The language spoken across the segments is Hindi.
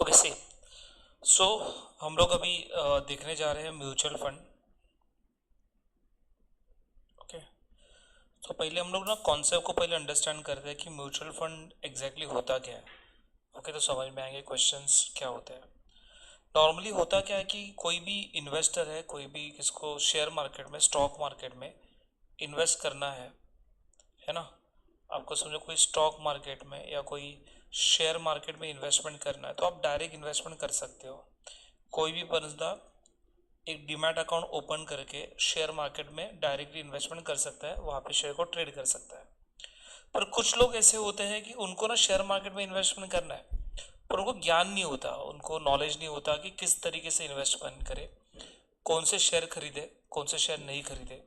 ओके सी सो हम लोग अभी देखने जा रहे हैं म्यूचुअल फंड। ओके, तो पहले हम लोग ना कॉन्सेप्ट को पहले अंडरस्टैंड करते हैं कि म्यूचुअल फंड एग्जैक्टली होता क्या है। ओके, तो समझ में आएंगे क्वेश्चंस क्या होते हैं। नॉर्मली होता क्या है कि कोई भी इन्वेस्टर है, कोई भी किसको शेयर मार्केट में, स्टॉक मार्केट में इन्वेस्ट करना है ना। आपको समझो कोई स्टॉक मार्केट में या कोई शेयर मार्केट में इन्वेस्टमेंट करना है तो आप डायरेक्ट इन्वेस्टमेंट कर सकते हो। कोई भी बंदा एक डीमैट अकाउंट ओपन करके शेयर मार्केट में डायरेक्टली इन्वेस्टमेंट कर सकता है, वहाँ पे शेयर को ट्रेड कर सकता है। पर कुछ लोग ऐसे होते हैं कि उनको ना शेयर मार्केट में इन्वेस्टमेंट करना है पर उनको ज्ञान नहीं होता, उनको नॉलेज नहीं होता कि किस तरीके से इन्वेस्टमेंट करे, कौन से शेयर खरीदे, कौन से शेयर नहीं खरीदे।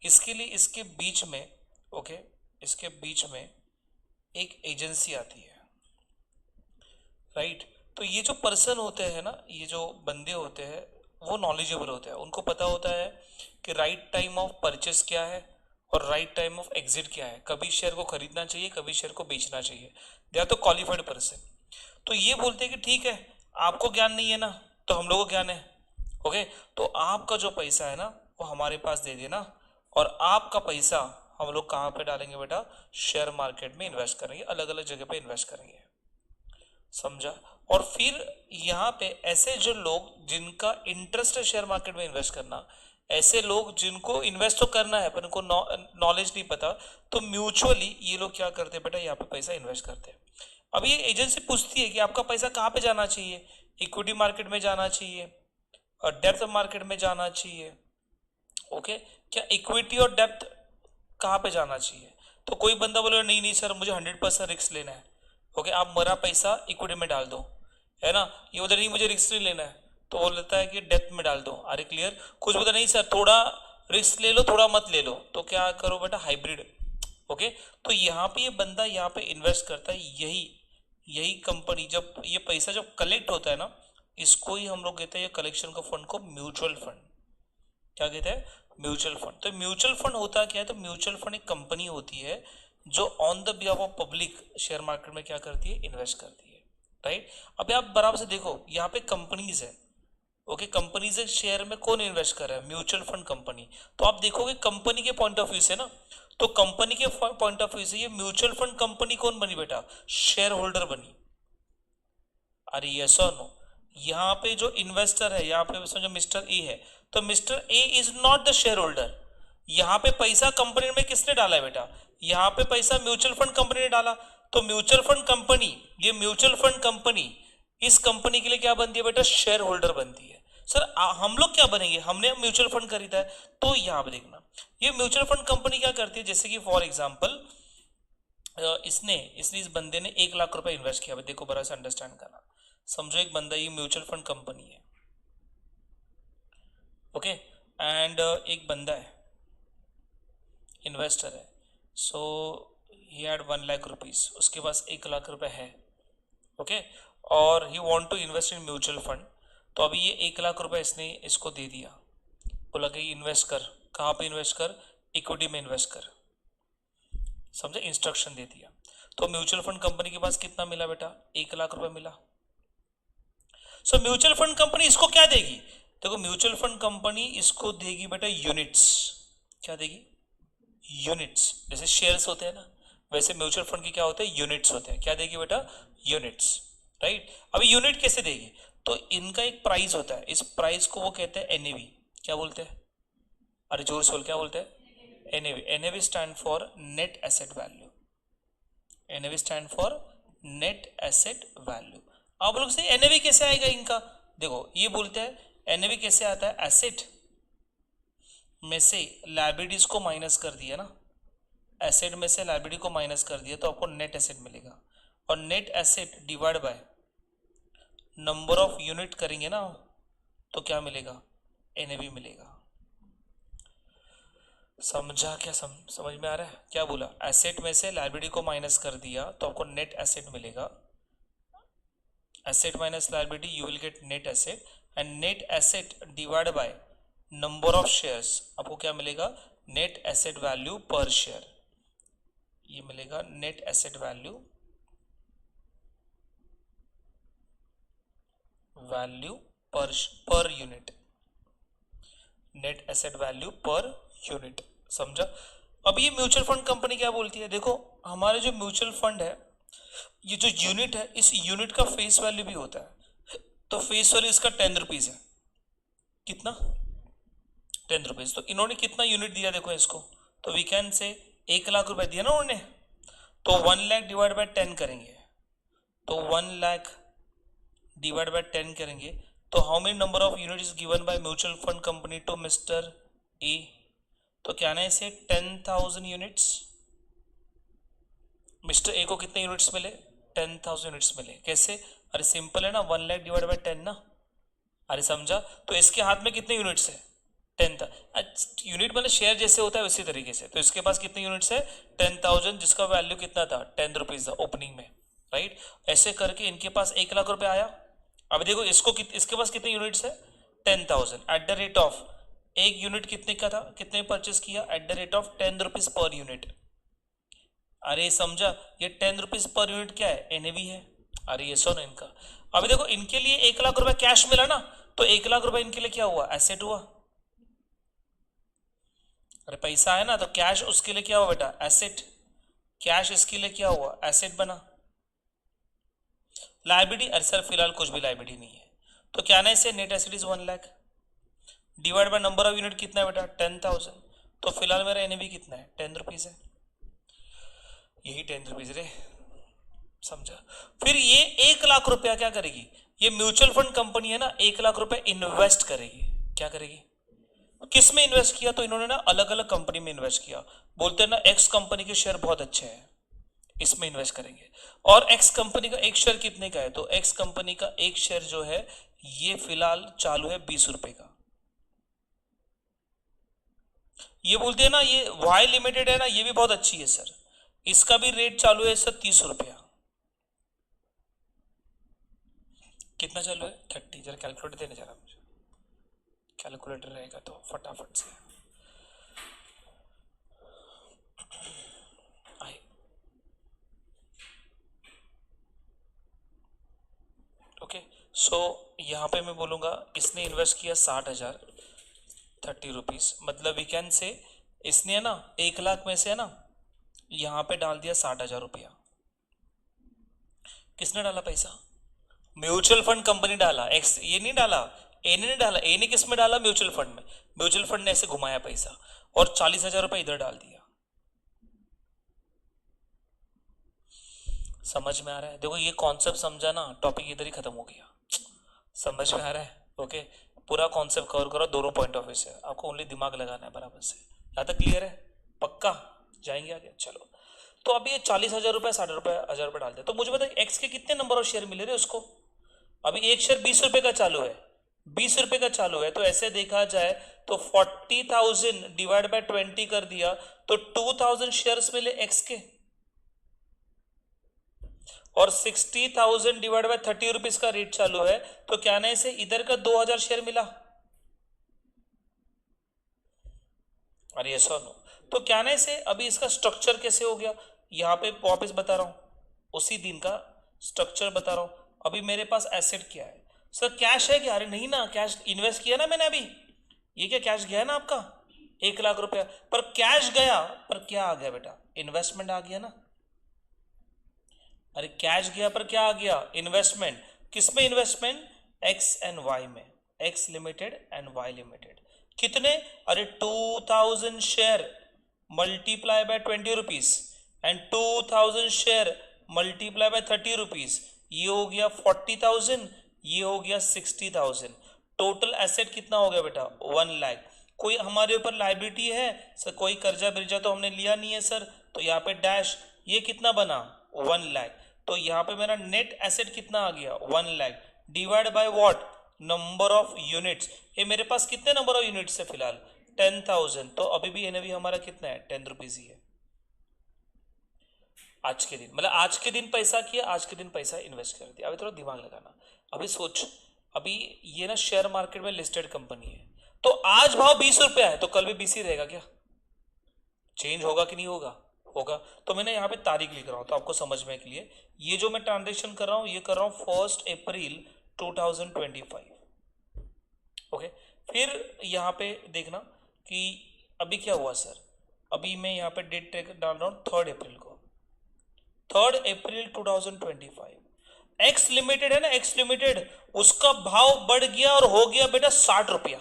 इसके लिए इसके बीच में, ओके, इसके बीच में एक एजेंसी आती है, राइट। तो ये जो पर्सन होते हैं ना, ये जो बंदे होते हैं वो नॉलेजेबल होते हैं, उनको पता होता है कि राइट टाइम ऑफ परचेस क्या है और राइट टाइम ऑफ एग्जिट क्या है, कभी शेयर को खरीदना चाहिए, कभी शेयर को बेचना चाहिए। दे आर तो क्वालिफाइड पर्सन। तो ये बोलते हैं कि ठीक है, आपको ज्ञान नहीं है ना, तो हम लोगों को ज्ञान है। ओके, तो आपका जो पैसा है ना वो हमारे पास दे देना और आपका पैसा हम लोग कहाँ पे डालेंगे बेटा, शेयर मार्केट में इन्वेस्ट करेंगे, अलग अलग जगह पे इन्वेस्ट करेंगे। समझा। और फिर यहाँ पे ऐसे जो लोग जिनका इंटरेस्ट है शेयर मार्केट में इन्वेस्ट करना, ऐसे लोग जिनको इन्वेस्ट तो करना है पर उनको नॉलेज नहीं पता, तो म्यूचुअली ये लोग क्या करते हैं बेटा, यहाँ पे पैसा इन्वेस्ट करते हैं। अब ये एजेंसी पूछती है कि आपका पैसा कहाँ पे जाना चाहिए, इक्विटी मार्केट में जाना चाहिए और डेप्थ मार्केट में जाना चाहिए। ओके, क्या इक्विटी और डेप्थ कहाँ पे जाना चाहिए। तो कोई बंदा बोले नहीं नहीं सर, मुझे 100% रिस्क लेना है। ओके, आप मेरा पैसा इक्विटी में डाल दो, है ना। ये बोलते नहीं मुझे रिस्क नहीं लेना है, तो वो लेता है कि डेप्थ में डाल दो। अरे क्लियर। कुछ बोलता नहीं सर, थोड़ा रिस्क ले लो, थोड़ा मत ले लो, तो क्या करो बेटा, हाइब्रिड। ओके, तो यहाँ पे ये बंदा यहाँ पे इन्वेस्ट करता है, यही यही कंपनी, जब ये पैसा जब कलेक्ट होता है ना, इसको ही हम लोग कहते हैं, ये कलेक्शन का फंड को म्यूचुअल फंड। क्या कहते हैं, म्यूचुअल फंड। तो म्यूचुअल फंड होता क्या है, तो म्यूचुअल फंड एक कंपनी होती है जो on the behalf of public share market में क्या करती है, इन्वेस्ट करती है, राइट। अभी आप बराबर से देखो, यहाँ पे कंपनीज है। ओके, कंपनीज है, शेयर में कौन इन्वेस्ट कर रहा है, म्यूचुअल फंड कंपनी। तो आप देखोगे कंपनी के पॉइंट ऑफ व्यू से ना, तो कंपनी के पॉइंट ऑफ व्यू से ये म्यूचुअल फंड कंपनी कौन बनी बेटा, शेयर होल्डर बनी। अरे यस और नो। यहाँ पे जो इन्वेस्टर है, यहाँ पे समझो मिस्टर ए है, तो mister A is not the share holder. यहाँ पे पैसा कंपनी में किसने डाला है बेटा, यहाँ पे पैसा म्यूचुअल फंड कंपनी ने डाला। तो म्यूचुअल फंड कंपनी, ये म्यूचुअल फंड कंपनी इस कंपनी के लिए क्या बनती है बेटा, शेयर होल्डर बनती है। सर हम लोग क्या बनेंगे, हमने म्यूचुअल फंड खरीदा है। तो यहाँ पे देखना, ये म्यूचुअल फंड कंपनी क्या करती है, जैसे कि फॉर एग्जाम्पल इसने इसने इस बंदे ने 1 लाख रुपए इन्वेस्ट किया। देखो बड़ा सा अंडरस्टैंड करना। समझो एक बंदा, ये म्यूचुअल फंड कंपनी है, ओके, एंड एक बंदा है, इन्वेस्टर है। So he had 1 lakh rupees, उसके पास 1 लाख रुपए है। ओके, और he want to invest in mutual fund. तो अभी ये 1 लाख रुपए इसने इसको दे दिया, बोला कि इन्वेस्ट कर। कहाँ पे इन्वेस्ट कर, इक्विटी में इन्वेस्ट कर। समझे, इंस्ट्रक्शन दे दिया। तो म्यूचुअल फंड कंपनी के पास कितना मिला बेटा, 1 लाख रुपए मिला। सो म्यूचुअल फंड कंपनी इसको क्या देगी, देखो म्यूचुअल फंड कंपनी इसको देगी बेटा यूनिट्स। क्या देगी, यूनिट्स। जैसे शेयर्स होते हैं ना, वैसे म्यूचुअल फंड की क्या होते हैं, यूनिट्स होते हैं। क्या देगी बेटा, यूनिट्स, राइट। अभी यूनिट कैसे देगी, तो इनका एक प्राइस होता है, इस प्राइस को वो कहते हैं एनएवी। क्या बोलते हैं, अरे जोर से बोल, क्या बोलते हैं, NAV. NAV stand for net asset value. NAV stand for net asset value. आप लोग से एनएवी कैसे आएगा इनका, देखो ये बोलते हैं एनएवी कैसे आता है, एसेट में से लाइबिलिटीज को माइनस कर दिया ना, एसेट में से लाइबिलिटी को माइनस कर दिया तो आपको नेट एसेट मिलेगा। और net asset divide by number of unit करेंगे ना, तो क्या मिलेगा, एनएवी मिलेगा। समझा क्या, समझ में आ रहा है, क्या बोला, एसेट में से लाइबिलिटी को माइनस कर दिया तो आपको नेट एसेट मिलेगा। Asset minus liability, you will get net asset, and net asset divide by number of shares, आपको क्या मिलेगा, नेट एसेट वैल्यू पर शेयर। ये मिलेगा net asset value value per unit, net asset value per unit, समझा। अब ये म्यूचुअल फंड कंपनी क्या बोलती है, देखो हमारे जो म्यूचुअल फंड है, ये जो यूनिट है, इस यूनिट का फेस वैल्यू भी होता है। तो फेस वैल्यू इसका 10 रुपीज है, कितना 10 रुपीज। तो इन्होंने कितना यूनिट दिया देखो इसको, तो वी कैन से 1 लाख रुपए दिया ना उन्होंने, तो 1 लाख डिवाइड बाय 10 करेंगे, तो 1 लाख डिवाइड बाय 10 करेंगे, तो how many number of unit is given by mutual fund company to mister A, तो क्या ना इसे 10,000 यूनिट्स। मिस्टर ए को कितने यूनिट्स मिले, 10,000 यूनिट्स मिले। कैसे, अरे सिंपल है ना, 1 लाख डिवाइड बाय 10 ना, अरे समझा। तो इसके हाथ में कितने यूनिट्स है, 10 यूनिट, मतलब शेयर जैसे होता है उसी तरीके से। तो इसके पास कितने यूनिट्स है, 10,000, जिसका वैल्यू कितना था, 10 रुपीज था ओपनिंग में, राइट। ऐसे करके इनके पास 1 लाख रुपए आया। अब देखो इसको इसके पास कितने यूनिट्स है, 10,000 एट द रेट ऑफ, एक यूनिट कितने का था, कितने परचेस किया, at the rate of 10 rupees per unit. अरे समझा, ये 10 रुपीज पर यूनिट क्या है, एनएवी है। अरे ये सुनो इनका, अभी देखो इनके लिए 1 लाख रुपए कैश मिला ना, तो 1 लाख रुपए इनके लिए क्या हुआ, एसेट हुआ। अरे पैसा है ना, तो कैश उसके लिए क्या हुआ बेटा, एसेट। कैश इसके लिए क्या हुआ, एसेट बना। लाइबिलिटी, अरे सर फिलहाल कुछ भी लाइबिलिटी नहीं है, तो क्या ना इसे net asset is 1 lakh divide by number of unit कितना है बेटा, 10,000। तो फिलहाल मेरा एनएवी कितना है, 10 रुपीज है, यही 10 रुपीज रे, समझा। फिर ये 1 लाख रुपया क्या करेगी, ये म्यूचुअल फंड कंपनी है ना, 1 लाख रुपया इन्वेस्ट करेगी। क्या करेगी, किस में इन्वेस्ट किया, तो इन्होंने ना अलग अलग कंपनी में इन्वेस्ट किया। बोलते हैं ना एक्स कंपनी के शेयर बहुत अच्छे हैं, इसमें इन्वेस्ट करेंगे। और एक्स कंपनी का एक शेयर कितने का है, तो एक्स कंपनी का एक शेयर जो है ये फिलहाल चालू है 20 रुपए का। ये बोलते हैं ना ये वाई लिमिटेड है ना, ये भी बहुत अच्छी है सर, इसका भी रेट चालू है सर 30 रुपया। कितना चालू है, 30। जरा कैलकुलेटर देने जरा मुझे, कैलकुलेटर रहेगा तो फटाफट से आए। ओके, सो यहाँ पे मैं बोलूँगा इसने इन्वेस्ट किया 60,000, 30 रुपीज, मतलब वी कैन से इसने है ना 1 लाख में से है ना यहाँ पे डाल दिया 60,000 रुपया। किसने डाला पैसा, म्यूचुअल फंड कंपनी डाला, एक्स ये नहीं डाला, ए ने नहीं डाला। ए ने किस में डाला, म्यूचुअल फंड में। म्यूचुअल फंड ने ऐसे घुमाया पैसा और 40,000 रुपये इधर डाल दिया। समझ में आ रहा है, देखो ये कॉन्सेप्ट समझा ना, टॉपिक इधर ही खत्म हो गया। समझ में आ रहा है, ओके। पूरा कॉन्सेप्ट कवर करो दोनों पॉइंट ऑफ व्यू से, आपको ओनली दिमाग लगाना है बराबर से। यहाँ तक क्लियर है, पक्का जाएंगे आगे, चलो। तो अभी ये 40,000 रुपये 60,000 रुपये डालते हैं, तो मुझे बताइए एक्स के कितने नंबर ऑफ शेयर मिले रहे उसको। अभी एक शेयर 20 रुपए का चालू है, 20 रुपए का चालू है, तो ऐसे देखा जाए तो 40,000 डिवाइड बाय 20 कर दिया, तो 2,000 शेयर्स मिले एक्स के, और 60,000 डिवाइड बाय 30 रुपीज का रेट चालू है, तो क्या ना इसे इधर का 2,000 शेयर मिला। अरे यस और नो, तो क्या ना इसे अभी इसका स्ट्रक्चर कैसे हो गया, यहाँ पे वापस बता रहा हूं, उसी दिन का स्ट्रक्चर बता रहा हूं। अभी मेरे पास एसेट क्या है सर, कैश है क्या, अरे नहीं ना, कैश इन्वेस्ट किया ना मैंने अभी, ये क्या कैश गया ना आपका 1 लाख रुपया, पर कैश गया पर क्या आ गया बेटा, इन्वेस्टमेंट आ गया ना। अरे कैश गया पर क्या आ गया, इन्वेस्टमेंट। किसमें इन्वेस्टमेंट, एक्स एंड वाई में, X limited and Y limited. कितने, अरे 2,000 share multiply by 20 rupees and 2,000 share multiply by 30 rupees, ये हो गया 40,000, ये हो गया 60,000। टोटल एसेट कितना हो गया बेटा, 1 लाख। कोई हमारे ऊपर लाइबिलिटी है सर, कोई कर्जा बिर्जा तो हमने लिया नहीं है सर, तो यहाँ पे डैश, ये कितना बना 1 लाख। तो यहाँ पे मेरा नेट एसेट कितना आ गया 1 lakh, divide by what, number of units. ये मेरे पास कितने नंबर ऑफ यूनिट्स है फिलहाल 10,000, तो अभी भी एनएवी हमारा कितना है 10 रुपीज ही है आज के दिन, मतलब आज के दिन पैसा किया, आज के दिन पैसा इन्वेस्ट कर दिया। अभी थोड़ा दिमाग लगाना, अभी सोच, अभी ये ना शेयर मार्केट में लिस्टेड कंपनी है, तो आज भाव 20 रुपया है, तो कल भी 20 ही रहेगा क्या, चेंज होगा कि नहीं होगा, होगा। तो मैंने यहाँ पे तारीख लिख रहा हूँ तो आपको समझ में के लिए, ये जो मैं ट्रांजेक्शन कर रहा हूँ ये कर रहा हूँ 1 अप्रैल 2025। ओके, फिर यहाँ पे देखना कि अभी क्या हुआ सर। अभी मैं यहाँ पे डेट डाल रहा हूँ 3 अप्रैल को, 3 अप्रैल 2025। एक्स लिमिटेड है ना, एक्स लिमिटेड, उसका भाव बढ़ गया और हो गया बेटा 60 रुपया।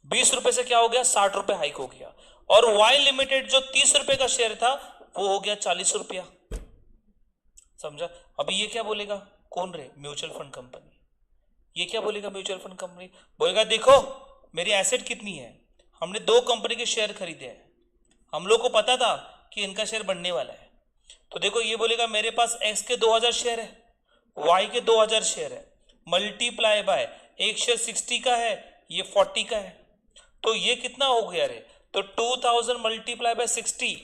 20 रुपए से क्या हो गया, 60 रुपए हाइक हो गया। और वाई लिमिटेड जो 30 रुपए का शेयर था वो हो गया 40 रुपया। समझा। अभी ये क्या बोलेगा, कौन रे, म्यूचुअल फंड कंपनी। ये क्या बोलेगा म्यूचुअल फंड कंपनी, बोलेगा देखो मेरी एसेट कितनी है, हमने 2 कंपनी के शेयर खरीदे हैं, हम लोग को पता था कि इनका शेयर बढ़ने वाला है। तो देखो ये बोलेगा मेरे पास एक्स के 2000 शेयर है, वाई के 2000 शेयर है, मल्टीप्लाई बाय एक शेयर 60 का है, ये 40 का है, तो ये कितना हो गया रे। तो 2000 multiply by 60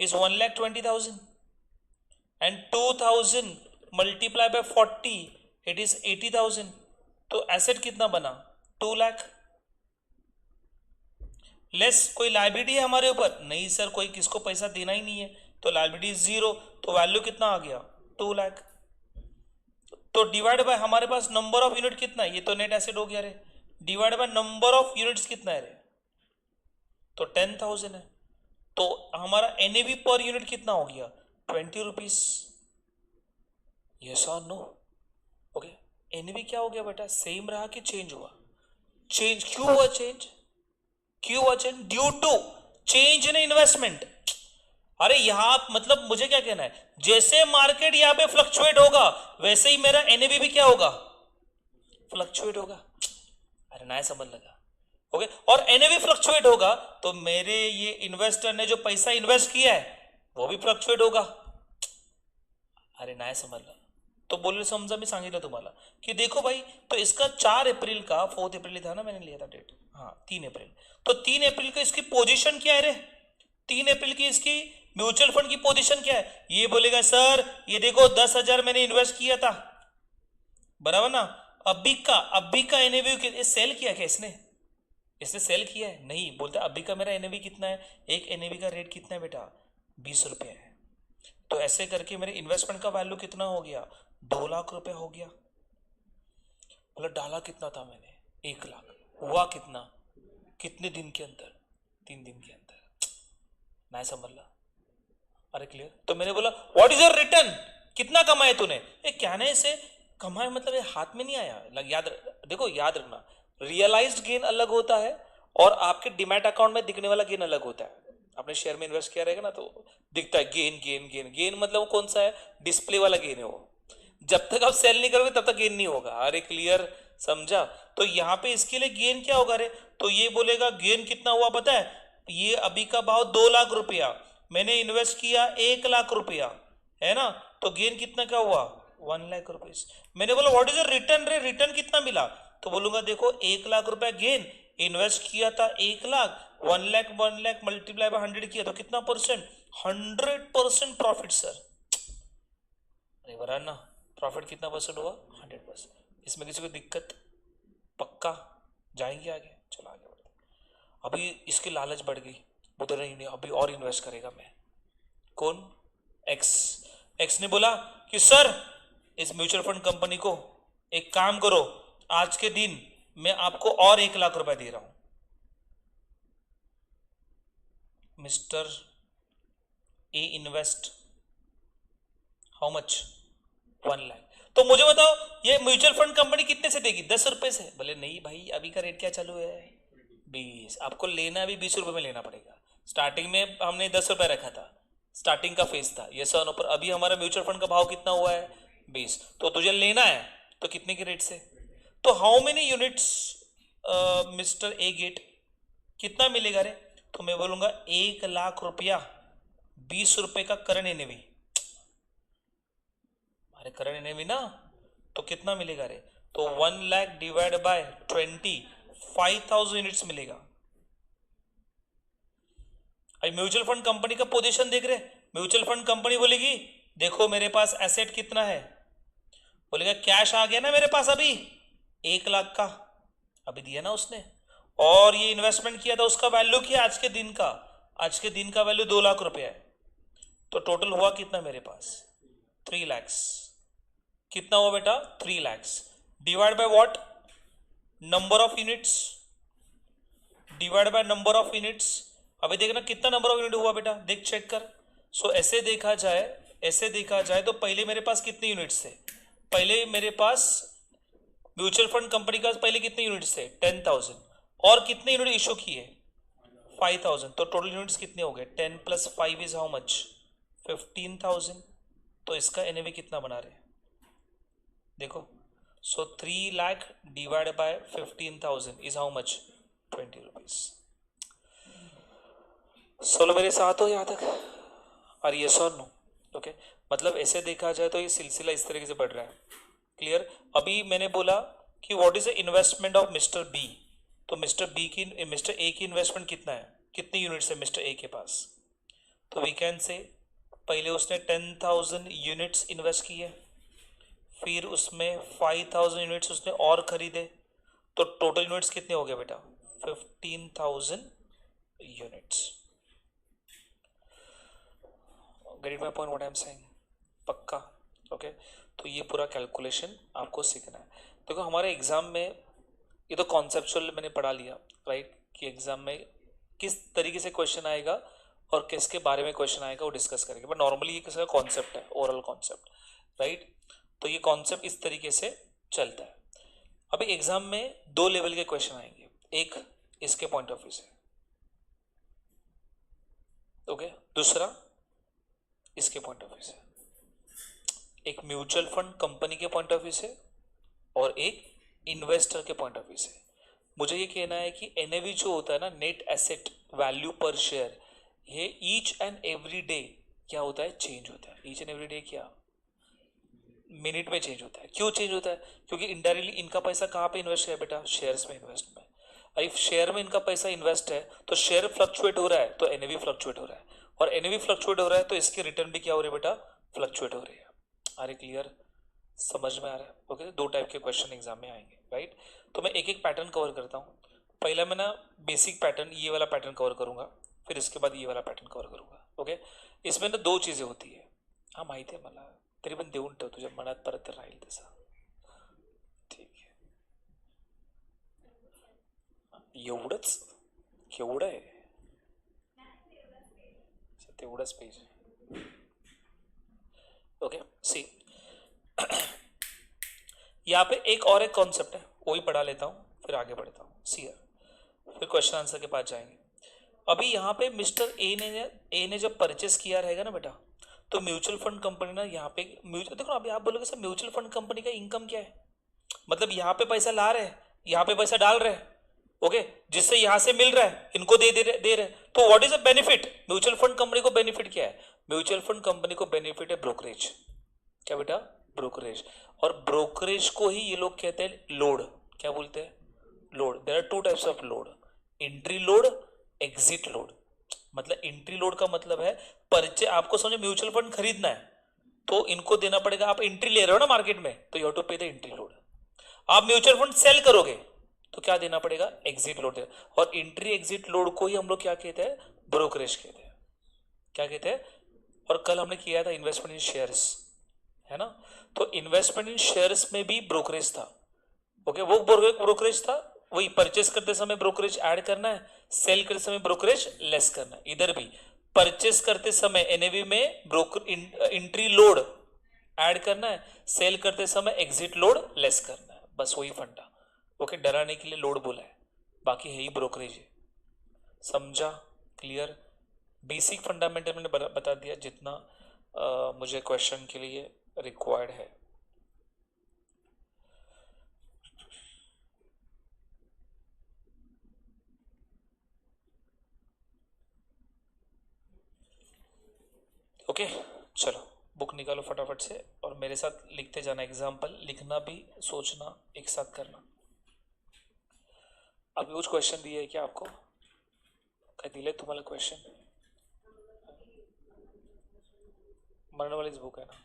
is 1,20,000 and 2000 multiply by 40 it is 80,000। तो एसेट कितना बना, 2 लाख। लेस कोई लायबिलिटी है हमारे ऊपर, नहीं सर कोई किसको पैसा देना ही नहीं है, तो लायबिलिटी 0, तो वैल्यू कितना आ गया, 2 लाख। तो डिवाइड बाय हमारे पास नंबर ऑफ यूनिट कितना है, ये तो नेट एसेट हो गया रे, divide by number of units कितना है रे, तो 10,000 है। तो हमारा एनएवी पर यूनिट कितना हो गया, 20 रुपीज। यस और नो। ओके, एनएवी क्या हो गया बेटा, सेम रहा कि चेंज हुआ, चेंज। क्यों हुआ चेंज, क्यों हुआ change, due to change in investment. अरे यहां मतलब मुझे क्या कहना है, जैसे मार्केट यहां पे फ्लक्चुएट होगा वैसे ही मेरा एनएवी भी क्या होगा, फ्लक्चुएट होगा। अरे ना समझ लगा। ओके, और एनएवी फ्लक्चुएट होगा तो मेरे ये इन्वेस्टर ने जो पैसा इन्वेस्ट किया है वो भी फ्लक्चुएट होगा। अरे नाही समजलं, तो बोलले समजा मी सांगितलं तुम्हाला की देखो भाई, तो इसका 4 अप्रैल का, 4 अप्रैल था ना मैंने लिया था डेट, हाँ 3 अप्रैल, तो 3 अप्रैल का इसकी पोजीशन क्या है रे, 3 अप्रैल की इसकी म्यूचुअल फंड की पोजीशन क्या है। ये बोलेगा सर ये देखो 10,000 मैंने इन्वेस्ट किया था, बराबर ना, अभी का एनएवी सेल किया क्या इसने, इसने सेल किया है, नहीं, बोलता अभी का मेरा एनएवी कितना है, एक एनएवी का रेट कितना है बेटा, 20 रुपये है। तो ऐसे करके मेरे इन्वेस्टमेंट का वैल्यू कितना हो गया, 2 लाख रुपए हो गया। मतलब डाला कितना था मैंने, 1 लाख, हुआ कितना, कितने दिन के अंदर, 3 दिन के अंदर। नहीं समझ ला, अरे क्लियर। तो मैंने बोला व्हाट इज योर रिटर्न, कितना कमाए तूने, ये क्या नहीं से कमाए, मतलब ये हाथ में नहीं आया, याद देखो, याद रखना, रियलाइज्ड गेन अलग होता है और आपके डिमैट अकाउंट में दिखने वाला गेन अलग होता है। आपने शेयर में इन्वेस्ट किया रहेगा ना तो दिखता है गेन गेन गेन गेन, मतलब वो कौन सा है, डिस्प्ले वाला गेन है वो, जब तक आप सेल नहीं करोगे तब तक गेन नहीं होगा। अरे क्लियर, समझा। तो यहाँ पे इसके लिए गेन क्या होगा रे, तो ये बोलेगा गेन कितना हुआ पता है, ये अभी का भाव 2 लाख रुपया, मैंने इन्वेस्ट किया 1 लाख रुपया, है ना, तो गेन कितना क्या हुआ, 1 लाख रुपीज। मैंने बोला व्हाट इज द रिटर्न रे, रिटर्न कितना मिला, तो बोलूंगा देखो 1 लाख रुपया गेन, इन्वेस्ट किया था 1 लाख, 1 लाख मल्टीप्लाई बाय 100 किया तो कितना परसेंट, 100% प्रॉफिट सर। अरे बराबर ना, प्रॉफिट कितना परसेंट हुआ, 100%। इसमें किसी को दिक्कत, पक्का जाएंगे आगे, चलो आगे बढ़ते। अभी इसकी लालच बढ़ गई, उधर नहीं, अभी और इन्वेस्ट करेगा मैं, कौन, एक्स ने बोला कि सर इस म्यूचुअल फंड कंपनी को एक काम करो, आज के दिन मैं आपको और 1 लाख रुपए दे रहा हूं। Mister A invest how much, 1 lakh. तो मुझे बताओ ये म्यूचुअल फंड कंपनी कितने से देगी, 10 रुपए से। बोले नहीं भाई अभी का रेट क्या चालू है, 20। आपको लेना भी 20 रुपए में लेना पड़ेगा। स्टार्टिंग में हमने 10 रुपए रखा था, स्टार्टिंग का फेस था ये सर, पर अभी हमारा म्यूचुअल फंड का भाव कितना हुआ है, 20। तो तुझे लेना है तो कितने के रेट से, तो how many units mister A get, कितना मिलेगा रे, तो मैं बोलूंगा 1 लाख रुपया, 20 रुपए का करंट एनएवी, अरे करंट एनएवी ना, तो कितना मिलेगा रे, तो 1 लाख डिवाइड बाय 20, 5,000 यूनिट्स मिलेगा। अभी म्यूचुअल फंड कंपनी का पोजीशन देख रहे, म्यूचुअल फंड कंपनी बोलेगी देखो मेरे पास एसेट कितना है, बोलेगा कैश आ गया ना मेरे पास अभी 1 लाख का, अभी दिया ना उसने, और ये इन्वेस्टमेंट किया था उसका वैल्यू क्या आज के दिन का, आज के दिन का वैल्यू 2 लाख रुपया है, तो टोटल हुआ कितना मेरे पास, 3 लाख। कितना हुआ बेटा, 3 lakh. Divide by what, number of units, divide by number of units. अभी देखना कितना नंबर ऑफ यूनिट हुआ बेटा, देख चेक कर। सो ऐसे देखा जाए, ऐसे देखा जाए तो पहले मेरे पास कितने यूनिट्स थे, पहले मेरे पास म्यूचुअल फंड कंपनी का पहले कितने यूनिट्स थे 10,000, और कितने यूनिट इशू किए 5,000, तो टोटल यूनिट्स कितने हो गए 10 + 5 इज हाउ मच 15,000। तो इसका एनएवी कितना बना रहे देखो, सो 3 lakh divide by 15,000 is how much 20 rupees. Solo मेरे साथ हो यहाँ तक, और ये सो नो ओके। मतलब ऐसे देखा जाए तो ये सिलसिला इस तरीके से बढ़ रहा है, क्लियर। अभी मैंने बोला कि what is the investment of mister B, तो मिस्टर बी की, मिस्टर ए की इन्वेस्टमेंट कितना है, कितने यूनिट्स है मिस्टर ए के पास, तो वी कैन से पहले उसने 10,000 यूनिट्स इन्वेस्ट किए, फिर उसमें 5,000 यूनिट्स उसने और खरीदे, तो टोटल यूनिट्स कितने हो गए बेटा 15,000 units. Gate my point what I am saying, पक्का ओके। तो ये पूरा कैलकुलेशन आपको सीखना है। देखो हमारे एग्जाम में ये तो कॉन्सेप्चुअल मैंने पढ़ा लिया राइट, कि एग्जाम में किस तरीके से क्वेश्चन आएगा और किसके बारे में क्वेश्चन आएगा वो डिस्कस करेंगे, बट नॉर्मली ये किसी कॉन्सेप्ट है, ओरल कॉन्सेप्ट राइट। तो ये कॉन्सेप्ट इस तरीके से चलता है। अभी एग्जाम में 2 लेवल के क्वेश्चन आएंगे, एक इसके पॉइंट ऑफ व्यू से ओके, दूसरा इसके पॉइंट ऑफ व्यू से, एक म्यूचुअल फंड कंपनी के पॉइंट ऑफ व्यू से और एक इन्वेस्टर के पॉइंट ऑफ व्यू से। मुझे ये कहना है कि एनएवी जो होता है ना, नेट एसेट वैल्यू पर शेयर, ये ईच एंड एवरी डे क्या होता है, चेंज होता है। ईच एंड एवरी डे क्या, मिनट में चेंज होता है। क्यों चेंज होता है, क्योंकि इनडायरेक्टली इनका पैसा कहाँ पे इन्वेस्ट है बेटा, शेयर्स में इन्वेस्ट में। इफ शेयर में इनका पैसा इन्वेस्ट है तो शेयर फ्लक्चुएट हो रहा है तो एनएवी फ्लक्चुएट हो रहा है, और एनएवी फ्लक्चुएट हो रहा है तो इसके रिटर्न भी क्या हो रहे हैं बेटा, फ्लक्चुएट हो रही है। अरे क्लियर, समझ में आ रहा है ओके। 2 टाइप के क्वेश्चन एग्जाम में आएंगे राइट। तो मैं एक एक पैटर्न कवर करता हूँ। पहला मैं ना बेसिक पैटर्न, ये वाला पैटर्न कवर करूंगा, फिर इसके बाद ये वाला पैटर्न कवर करूंगा ओके। इसमें ना 2 चीजें होती है, हाँ माहिती आहे मला, तरी पण देऊन ठेव तुझ्या मनात परत राहील तसा, ठीक आहे। एवढंच, केवढं आहे, तेवढंच पेज ओके। सी यहाँ पे एक और एक कॉन्सेप्ट है, वो ही पढ़ा लेता हूँ फिर आगे बढ़ता हूँ, सी फिर क्वेश्चन आंसर के पास जाएंगे। अभी यहाँ पे मिस्टर ए ने जब परचेस किया रहेगा ना बेटा, तो म्यूचुअल फंड कंपनी ना यहाँ पे म्यूचुअल, देखो अभी आप बोलोगे सर म्यूचुअल फंड कंपनी का इनकम क्या है, मतलब यहाँ पे पैसा ला रहे हैं, यहाँ पे पैसा डाल रहे हैं ओके, जिससे यहाँ से मिल रहा है इनको दे रहे, तो what is the benefit, mutual fund company को बेनिफिट क्या है, म्यूचुअल फंड कंपनी को बेनिफिट है ब्रोकरेज, क्या बेटा ब्रोकरेज। और ब्रोकरेज को ही ये लोग कहते हैं लोड, क्या बोलते हैं load. There are 2 types of load, entry load, exit load. मतलब एंट्री लोड का मतलब है परचे, आपको समझो म्यूचुअल फंड खरीदना है तो इनको देना पड़ेगा, आप एंट्री ले रहे हो ना मार्केट में तो यू हैव टू पे द एंट्री लोड। आप म्यूचुअल फंड सेल करोगे तो क्या देना पड़ेगा, एग्जिट लोड देना। और एंट्री एग्जिट लोड को ही हम लोग क्या कहते हैं, ब्रोकरेज कहते हैं, क्या कहते हैं। और कल हमने किया था इन्वेस्टमेंट इन शेयर्स, है ना, तो इन्वेस्टमेंट इन शेयर्स में भी ब्रोकरेज था ओके। वो ब्रोकरेज था, वही परचेस करते समय ब्रोकरेज ऐड करना है, सेल करते समय ब्रोकरेज लेस करना है। इधर भी परचेस करते समय एनएवी में ब्रोकर एंट्री लोड ऐड करना है, सेल करते समय एग्जिट लोड लेस करना है, बस वही फंडा ओके। डराने के लिए लोड बोला है, बाकी है ही ब्रोकरेज है, समझा क्लियर। बेसिक फंडामेंटल मैंने बता दिया जितना मुझे क्वेश्चन के लिए रिक्वायर्ड है। ओके चलो बुक निकालो फटाफट से और मेरे साथ लिखते जाना, एग्जाम्पल लिखना भी सोचना एक साथ करना। अभी कुछ क्वेश्चन दिए है क्या आपको, काय दिले तुम्हाला क्वेश्चन, मरण वालीच बुक है ना।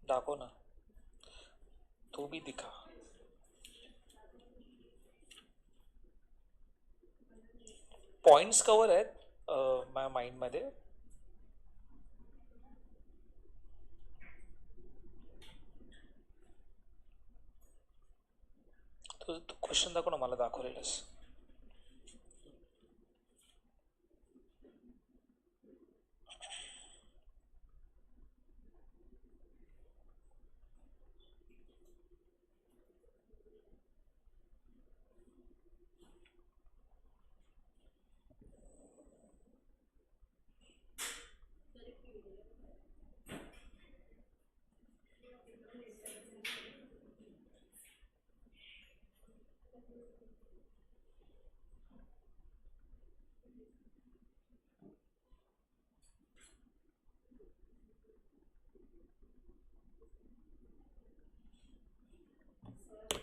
दाखो ना, तू भी दिखा। पॉइंट्स कवर आहेत माझ्या माइंडमध्ये. तो क्वेश्चन दाखव ना मला, दाखवलेलंस.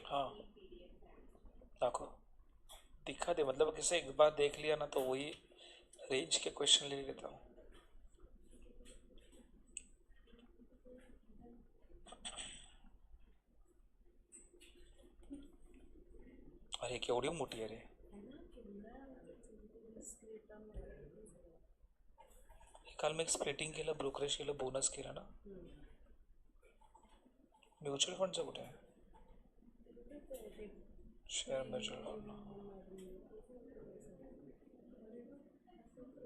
हाँ दाखो, दिखा दे, मतलब कैसे एक बार देख लिया ना तो वही रेंज के क्वेश्चन ले लेता हूँ. अरे केवढी मोठी आहे रे. काल मी एक स्प्लिटिंग केलं, ब्रोकरेज केलं, बोनस केलं ना. म्युच्युअल फंडचं कुठे आहे? Share mutual fund.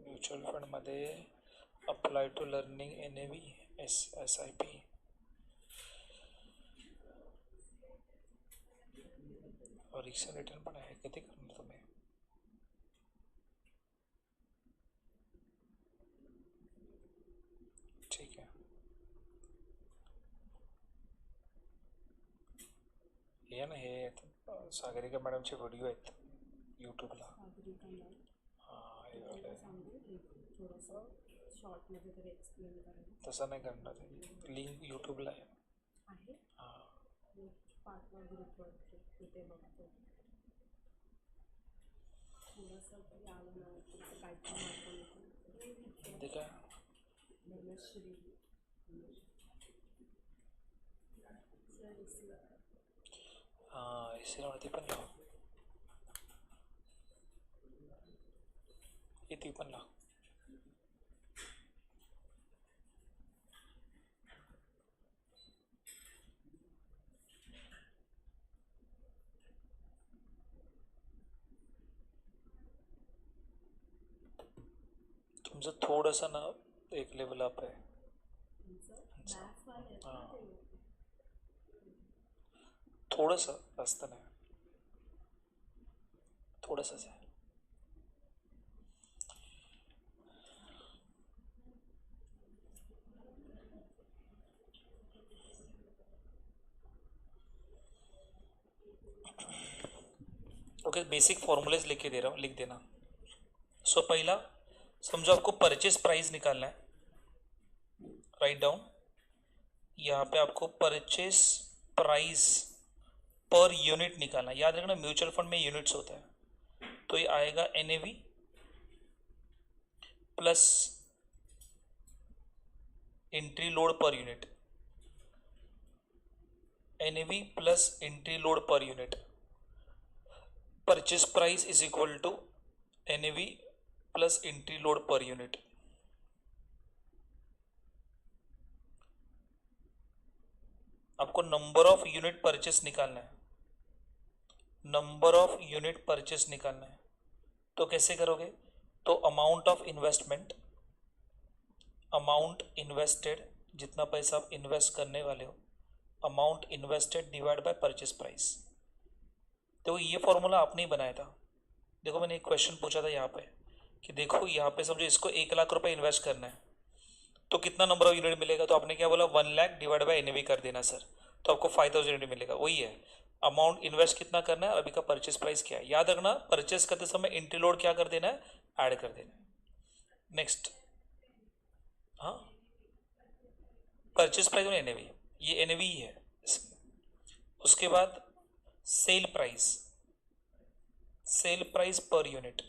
म्युच्युअल फंडमध्ये apply to learning NAV SIP. और रिक्शन रिटर्न पण आहे, किती करणार तुम्ही? ठीक आहे. हे ना, हे सागरिका मॅडमचे व्हिडिओ आहेत यूट्यूबला. हां हे वाले. तसं नाही करणार, लिंक यूट्यूबला आहे. हां देखा. हां इसी पण लाव, ती पण लाव. तुमचं थोडंसं ना एक लेवल अप आहे. हां थोडंसं, जास्त नाही, थोडंसंच आहे. ओके, बेसिक फॉर्मूलेज लिख के दे रहा हूँ, लिख देना. सो पहला समझो आपको परचेस प्राइस निकालना है. Write down. यहाँ पे आपको परचेस प्राइस पर यूनिट निकालना है. याद रखना म्यूचुअल फंड में यूनिट्स होता है, तो ये आएगा NAV plus entry load per unit. NAV plus entry load per unit. Purchase price is equal to NAV plus entry load per unit. आपको नंबर ऑफ यूनिट परचेस निकालना है, नंबर ऑफ यूनिट परचेस निकालना है. तो कैसे करोगे? तो amount of investment, amount invested, जितना पैसा आप इन्वेस्ट करने वाले हो, amount invested divide by purchase price. तो ये फॉर्मूला आपने ही बनाया था. देखो मैंने एक क्वेश्चन पूछा था यहाँ पे कि देखो यहाँ पे समझो इसको 1,00,000 रुपये इन्वेस्ट करना है तो कितना नंबर ऑफ यूनिट मिलेगा. तो आपने क्या बोला, 1,00,000 डिवाइड बाय NAV कर देना सर, तो आपको 5,000 यूनिट मिलेगा. वही है, अमाउंट इन्वेस्ट कितना करना है, अभी का परचेस प्राइस क्या है. याद रखना परचेस करते समय एंट्री लोड क्या कर देना है, ऐड कर देना है. नेक्स्ट, हाँ परचेस प्राइस और NAV, ये NAV ही है. उसके बाद sale price, sale price per unit,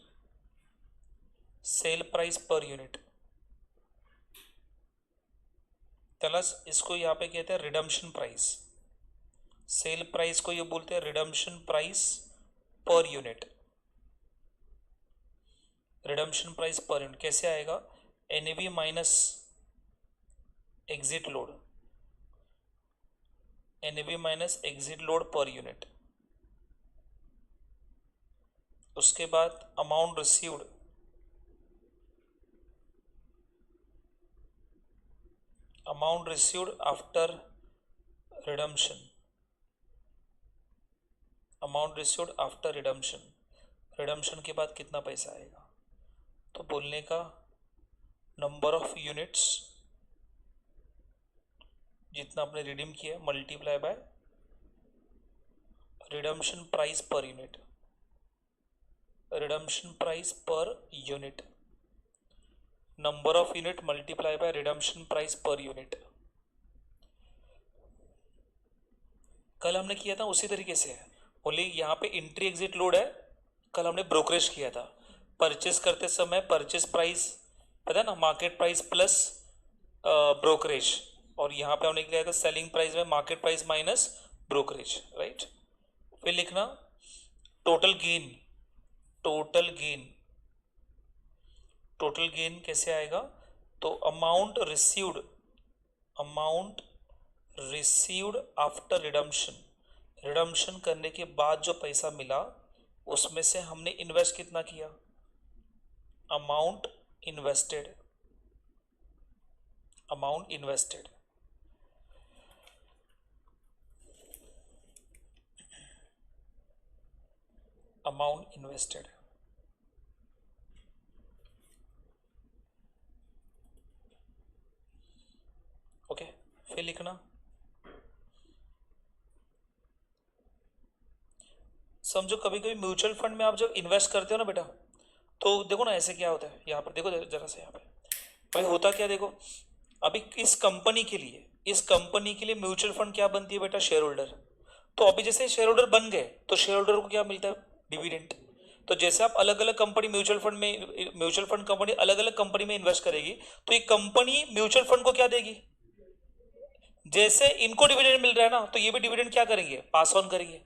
sale price per unit. Plus इसको यहाँ पे कहते हैं रिडम्पशन प्राइस. सेल प्राइस को ये बोलते हैं redemption price per unit. Redemption price per unit कैसे आएगा, NAV minus exit load, NAV minus exit load per unit, उसके बाद amount received, amount received after redemption, amount received after redemption, redemption के बाद कितना पैसा आएगा, तो बोलने का नंबर ऑफ यूनिट्स जितना आपने रिडीम किया multiply by redemption price per unit, redemption price per unit, number of unit multiply by redemption price per unit. कल हमने किया था उसी तरीके से, ओनली यहाँ पे एंट्री एग्जिट लोड है, कल हमने ब्रोकरेज किया था, परचेस करते समय परचेस प्राइस पता है ना, मार्केट प्राइस प्लस ब्रोकरेज, और यहाँ पे हमने किया था सेलिंग प्राइस में market price minus brokerage, right. फिर लिखना total gain, total gain, total gain कैसे आएगा, तो amount received, amount received after redemption, redemption करने के बाद जो पैसा मिला उसमें से हमने इन्वेस्ट कितना किया, amount invested, amount invested, amount invested. Okay, फिर लिखना समझो कभी कभी म्यूचुअल फंड में आप जब इन्वेस्ट करते हो ना बेटा, तो देखो ना ऐसे क्या होता है, यहाँ पर देखो जरा से, यहाँ पे भाई होता क्या, देखो अभी इस कंपनी के लिए, इस कंपनी के लिए म्यूचुअल फंड क्या बनती है बेटा, शेयर होल्डर। तो अभी जैसे शेयर होल्डर बन गए तो शेयर होल्डर को क्या मिलता है, डिविडेंड। तो जैसे आप अलग अलग कंपनी म्यूचुअल फंड में, म्यूचुअल फंड कंपनी अलग अलग कंपनी में इन्वेस्ट करेगी, तो ये कंपनी म्यूचुअल फंड को क्या देगी, जैसे इनको डिविडेंड मिल रहा है ना, तो ये भी डिविडेंड क्या करेंगे, पास ऑन करेंगे।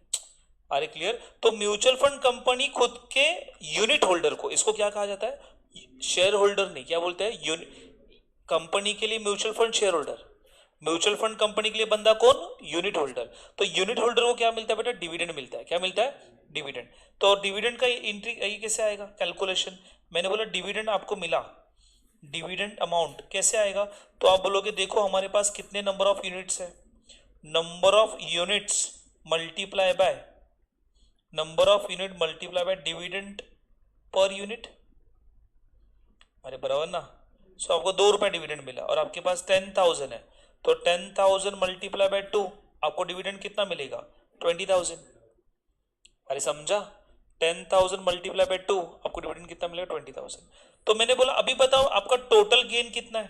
अरे क्लियर। तो म्यूचुअल फंड कंपनी खुद के यूनिट होल्डर को, इसको क्या कहा जाता है, शेयर होल्डर नहीं, क्या बोलते हैं, कंपनी के लिए mutual fund share holder, mutual fund company के लिए बंदा कौन, यूनिट होल्डर। तो यूनिट होल्डर को क्या मिलता है बेटा, डिविडेंड मिलता है, क्या मिलता है, डिविडेंड। तो डिविडेंड का एंट्री कैसे आएगा, कैलकुलेशन, मैंने बोला डिविडेंड आपको मिला, डिविडेंड अमाउंट कैसे आएगा, तो आप बोलोगे देखो हमारे पास कितने नंबर ऑफ यूनिट्स है, number of units multiply bye, number of unit multiply by dividend per unit, अरे बराबर ना। सो आपको 2 रुपए डिविडेंड मिला और आपके पास 10,000 है, तो 10,000 मल्टीप्लाई बाय 2, आपको डिविडेंड कितना मिलेगा, 20,000। अरे समझा, 10,000 मल्टीप्लाई बाय 2, आपको डिविडेंड कितना मिलेगा, 20,000। तो मैंने बोला अभी बताओ आपका टोटल गेन कितना है,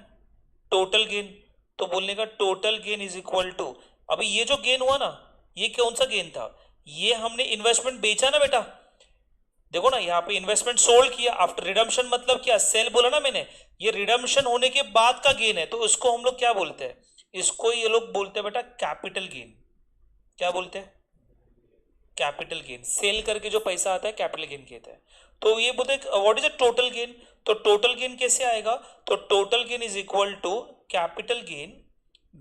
टोटल गेन, तो बोलने का total gain is equal to, अभी ये जो गेन हुआ ना, ये कौन सा गेन था, ये हमने इन्वेस्टमेंट बेचा ना बेटा, देखो ना यहाँ पे इन्वेस्टमेंट सोल्ड किया आफ्टर रिडम्पशन, मतलब क्या, सेल बोला ना मैंने, ये रिडम्पशन होने के बाद का गेन है, तो इसको हम लोग क्या बोलते हैं, इसको ये लोग बोलते हैं बेटा कैपिटल गेन। क्या बोलते हैं, कैपिटल गेन, सेल करके जो पैसा आता है कैपिटल गेन कहते हैं। तो ये बोलते हैं what is a total gain, तो टोटल गेन कैसे आएगा, तो total gain is equal to capital gain,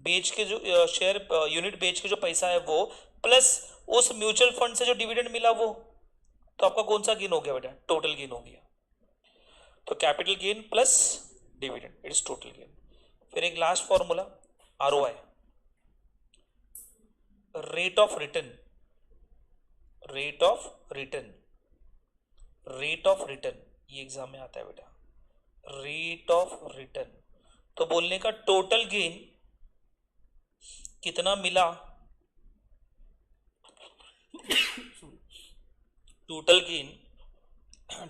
बेच के जो शेयर यूनिट बेच के जो पैसा है वो, प्लस उस म्यूचुअल फंड से जो डिविडेंड मिला वो, तो आपका कौन सा गेन हो गया बेटा, टोटल गेन हो गया। तो capital gain plus dividend it is total gain. फिर एक last formula ROI, rate of return, rate of return, rate of return, ये एग्जाम में आता है बेटा, रेट ऑफ रिटर्न। तो बोलने का टोटल गेन कितना मिला, total gain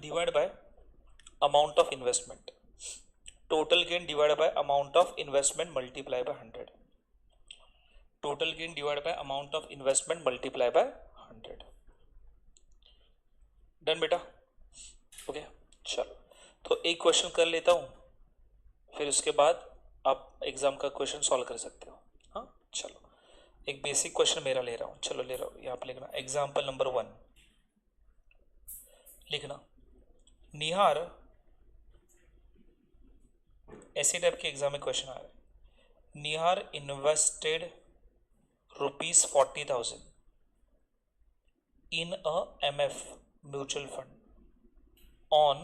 divide by amount of investment, total gain divide by amount of investment multiply by 100, total gain divide by amount of investment multiply by 100। Done बेटा, ओके चलो, तो एक क्वेश्चन कर लेता हूँ, फिर उसके बाद आप एग्जाम का क्वेश्चन सॉल्व कर सकते हो। हाँ चलो, एक बेसिक क्वेश्चन मेरा ले रहा हूँ, चलो ले रहा हूँ, यहाँ पे लिखना एग्जाम्पल नंबर 1, लिखना निहार ऐसे टाइप के एग्जाम में क्वेश्चन आ रहा है। निहार invested ₹40,000 in a MF mutual fund on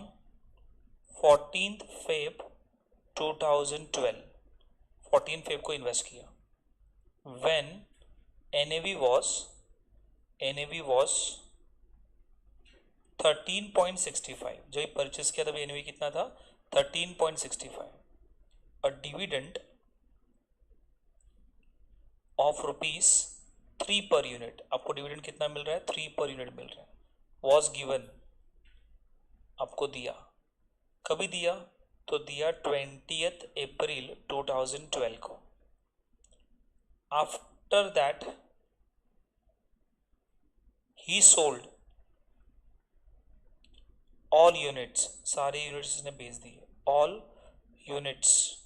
14th Feb 2012। 14 Feb को इन्वेस्ट किया। when NAV was 13.65। जो परचेस किया था NAV कितना था 13.65। अ डिविडेंड ऑफ ₹3 पर यूनिट, आपको डिविडेंड कितना मिल रहा है 3 पर यूनिट मिल रहा है। वॉज गिवन, आपको दिया, कभी दिया तो दिया 20th April 2012 को। After that he sold all units, सारे यूनिट्स इसने बेच दिए, all units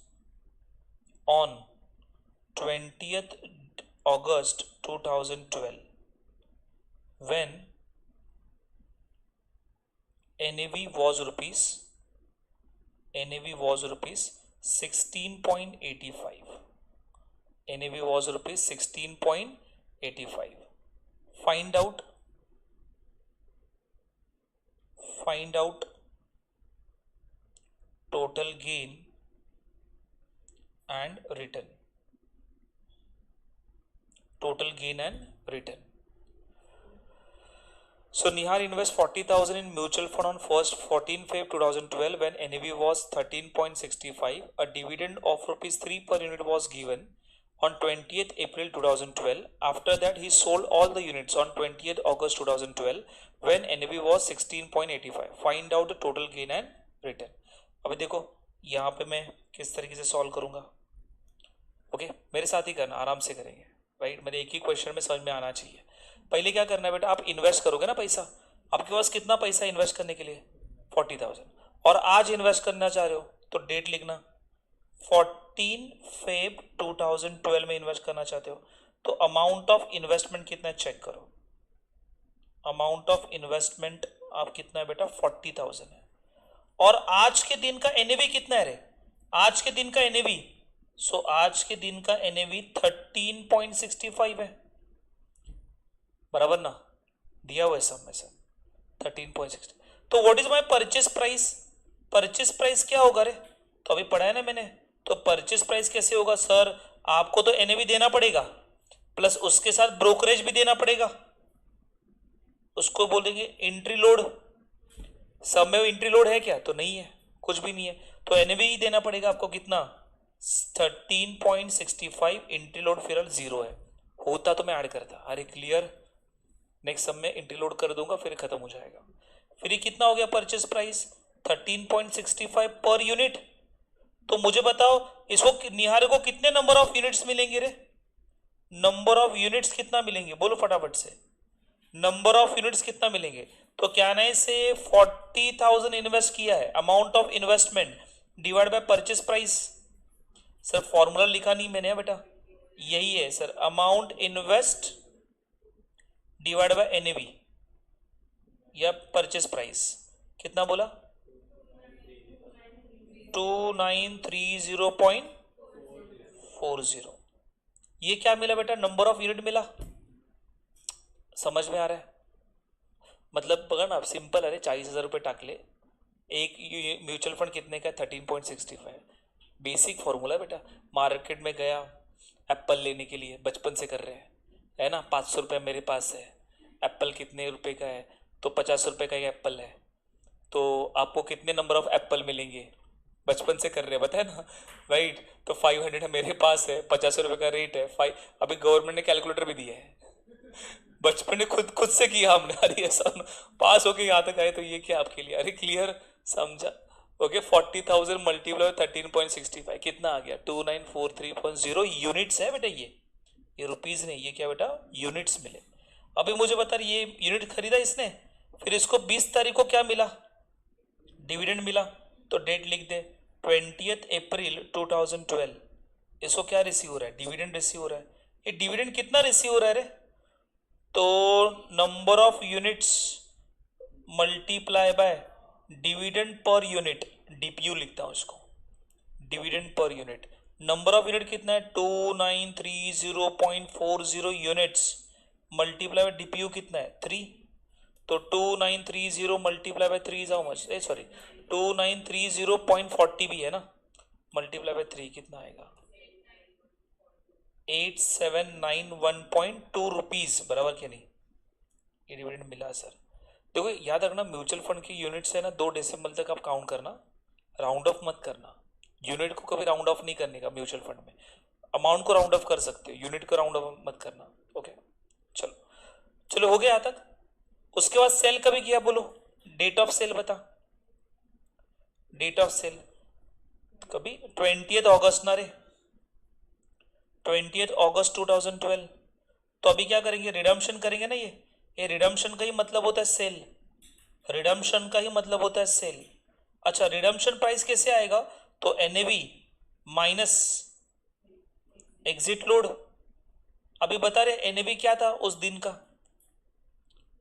on 20th August 2012 when NAV was rupees 16.85। NAV was rupees 16.85। find out total gain and return, total gain and return. So Nihar invest 40,000 in mutual fund on 14 Feb 2012 when NAV was 13.65. A dividend of ₹3 per unit was given on 20th April 2012. After that he sold all the units on 20th August 2012 when NAV was 16.85. Find out the total gain and return. अभी देखो यहाँ पे मैं किस तरीके से सॉल्व करूँगा। ओके, मेरे साथ ही करना, आराम से करेंगे, राइट। मेरे एक ही क्वेश्चन में समझ में आना चाहिए। पहले क्या करना है बेटा, आप इन्वेस्ट करोगे ना पैसा, आपके पास कितना पैसा इन्वेस्ट करने के लिए 40,000, और आज इन्वेस्ट करना चाह रहे हो तो डेट लिखना 14 Feb 2012 में इन्वेस्ट करना चाहते हो तो अमाउंट ऑफ इन्वेस्टमेंट कितना है चेक करो। अमाउंट ऑफ इन्वेस्टमेंट आप कितना है बेटा 40,000 है, और आज के दिन का NAV कितना है रे, आज के दिन का NAV, सो आज के दिन का NAV 13.65 है, बराबर ना, दिया हुआ है सब में से 13.60। तो what is my purchase price, purchase price क्या होगा रे, तो अभी पढ़ा है ना मैंने। तो परचेस प्राइस कैसे होगा सर, आपको तो NAV देना पड़ेगा प्लस उसके साथ ब्रोकरेज भी देना पड़ेगा, उसको बोलेंगे एंट्री लोड। सब में एंट्री लोड है क्या, तो नहीं है, कुछ भी नहीं है, तो NAV ही देना पड़ेगा आपको कितना 13.65। एंट्री लोड फिर 0 है, होता तो मैं ऐड करता। अरे क्लियर, नेक्स्ट सब में एंट्री लोड कर दूंगा फिर खत्म हो जाएगा। फिर ये कितना हो गया परचेस प्राइस 13.65 पर यूनिट। तो मुझे बताओ इसको निहार को कितने नंबर ऑफ यूनिट्स मिलेंगे रे, नंबर ऑफ यूनिट्स कितना मिलेंगे बोलो फटाफट से, नंबर ऑफ यूनिट्स कितना मिलेंगे। तो क्या ना से 40,000 इन्वेस्ट किया है, amount of investment divide by purchase price. Sir formula लिखा नहीं मैंने बेटा, यही है sir, amount invest divide by NAV या परचेस प्राइस। कितना बोला 2930.40। ये क्या मिला बेटा, नंबर ऑफ यूनिट मिला। समझ में आ रहा है, मतलब बघा ना, सिंपल अरे 40,000 रुपये टाकले, एक म्यूचुअल फंड कितने का 13.65, बेसिक फॉर्मूला बेटा। मार्केट में गया एप्पल लेने के लिए, बचपन से कर रहे हैं है ना, 500 रुपये मेरे पास है, एप्पल कितने रुपए का है तो 50 रुपये का एप्पल है, तो आपको कितने नंबर ऑफ एप्पल मिलेंगे, बचपन से कर रहे हैं बताए ना, राइट। तो 500 है मेरे पास है, 50 रुपये का रेट है, अभी गवर्नमेंट ने कैलकुलेटर भी दिया है, बचपन में खुद से किया हमने। अरे ऐसा पास होके यहाँ तक आए तो ये क्या आपके लिए, अरे क्लियर समझा। ओके 40,000 मल्टीप्लाई 13.65 कितना आ गया 2943.0 यूनिट्स है बेटा, ये रुपीज नहीं, ये क्या बेटा यूनिट्स मिले। अभी मुझे बता ये यूनिट खरीदा इसने, फिर इसको 20 तारीख को क्या मिला डिविडेंड मिला, तो डेट लिख दे 20th April 2012। इसको क्या रिसीव हो रहा है, डिविडेंड रिसीव हो रहा है। ये डिविडेंड कितना रिसीव हो रहा है रे, तो number of units multiply bye dividend per unit, DPU लिखता हूं इसको, dividend per unit, number of unit कितना है 2930.40 यूनिट्स, मल्टीप्लाई बाय डीपीयू कितना है 3, तो 2930 multiply by 3 is how much, sorry 2930.40 भी है ना, मल्टीप्लाई बाय 3 कितना आएगा 8791.2 रुपीज, बराबर क्या नहीं, ये डिविडेंड मिला सर। देखो याद रखना म्यूचुअल फंड की यूनिट्स है ना 2 डेसिमल तक आप काउंट करना, राउंड ऑफ मत करना, यूनिट को कभी राउंड ऑफ नहीं करने का म्यूचुअल फंड में, अमाउंट को राउंड ऑफ कर सकते हो, यूनिट को राउंड ऑफ मत करना। ओके चलो चलो हो गया यहाँ तक। उसके बाद सेल कभी किया बोलो, डेट ऑफ सेल बता, डेट ऑफ सेल कभी 20th अगस्त ना रे, 20th अगस्त 2012। तो अभी क्या करेंगे, रिडम्पशन करेंगे ना, ये रिडम्पशन का ही मतलब होता है सेल, रिडम्पशन का ही मतलब होता है सेल। अच्छा रिडम्पशन प्राइस कैसे आएगा, तो एनएवी माइनस एग्जिट लोड, अभी बता रहे एनएवी क्या था उस दिन का,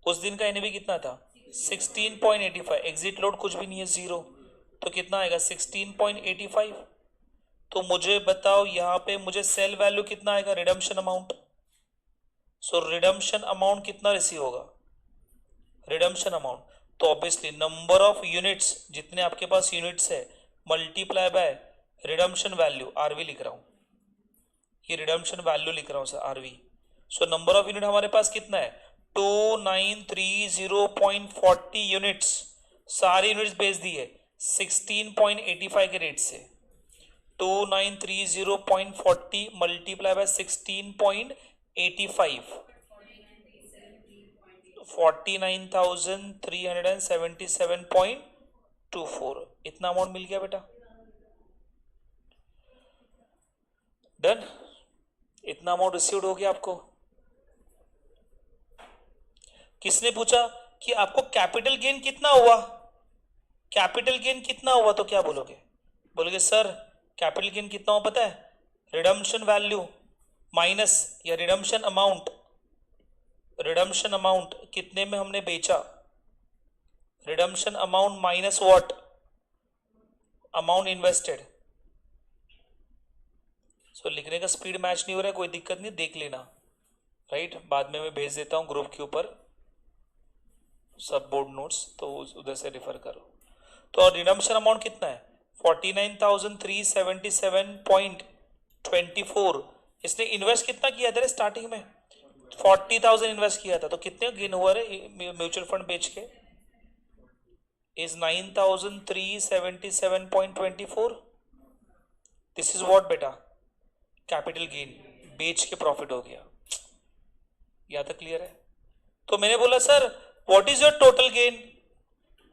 उस दिन का एनएवी कितना था 16.85, एग्जिट लोड कुछ भी नहीं है 0, तो कितना आएगा 16.85। तो मुझे बताओ यहाँ पे मुझे सेल वैल्यू कितना आएगा, redemption amount, so redemption amount कितना रिसीव होगा, रिडम्पशन अमाउंट, तो ऑब्वियसली नंबर ऑफ यूनिट्स, जितने आपके पास यूनिट्स है multiply by redemption value, RV लिख रहा हूं, ये रिडम्पशन वैल्यू लिख रहा हूं sir RV. So number of unit हमारे पास कितना है 2930.40 यूनिट्स, सारी यूनिट्स बेच दी है 16.85 के रेट से, 2930.40 मल्टीप्लाई बाय 16.85, 49,377.24, इतना अमाउंट मिल गया बेटा, डन, इतना अमाउंट रिसीव्ड हो गया आपको। किसने पूछा कि आपको कैपिटल गेन कितना हुआ, कैपिटल गेन कितना हुआ, तो क्या बोलोगे, बोलोगे सर कैपिटल गेन कितना हुआ पता है, रिडम्पशन वैल्यू माइनस या रिडम्पशन अमाउंट, रिडम्पशन अमाउंट कितने में हमने बेचा, redemption amount minus what, amount invested. So लिखने का स्पीड मैच नहीं हो रहा है, कोई दिक्कत नहीं, देख लेना, राइट, बाद में मैं भेज देता हूं ग्रुप के ऊपर सब बोर्ड नोट्स, तो उधर से रेफर करो। तो रिडम्पशन अमाउंट कितना है 49,377.24, इसने इन्वेस्ट कितना किया था स्टार्टिंग में 40,000 इन्वेस्ट किया था, तो कितने गेन हुआ रे म्यूचुअल फंड बेच के, इज 9,377.24, दिस इज व्हाट बेटा कैपिटल गेन, बेच के प्रॉफिट हो गया, यहां तक क्लियर है। तो मैंने बोला sir what is your total gain,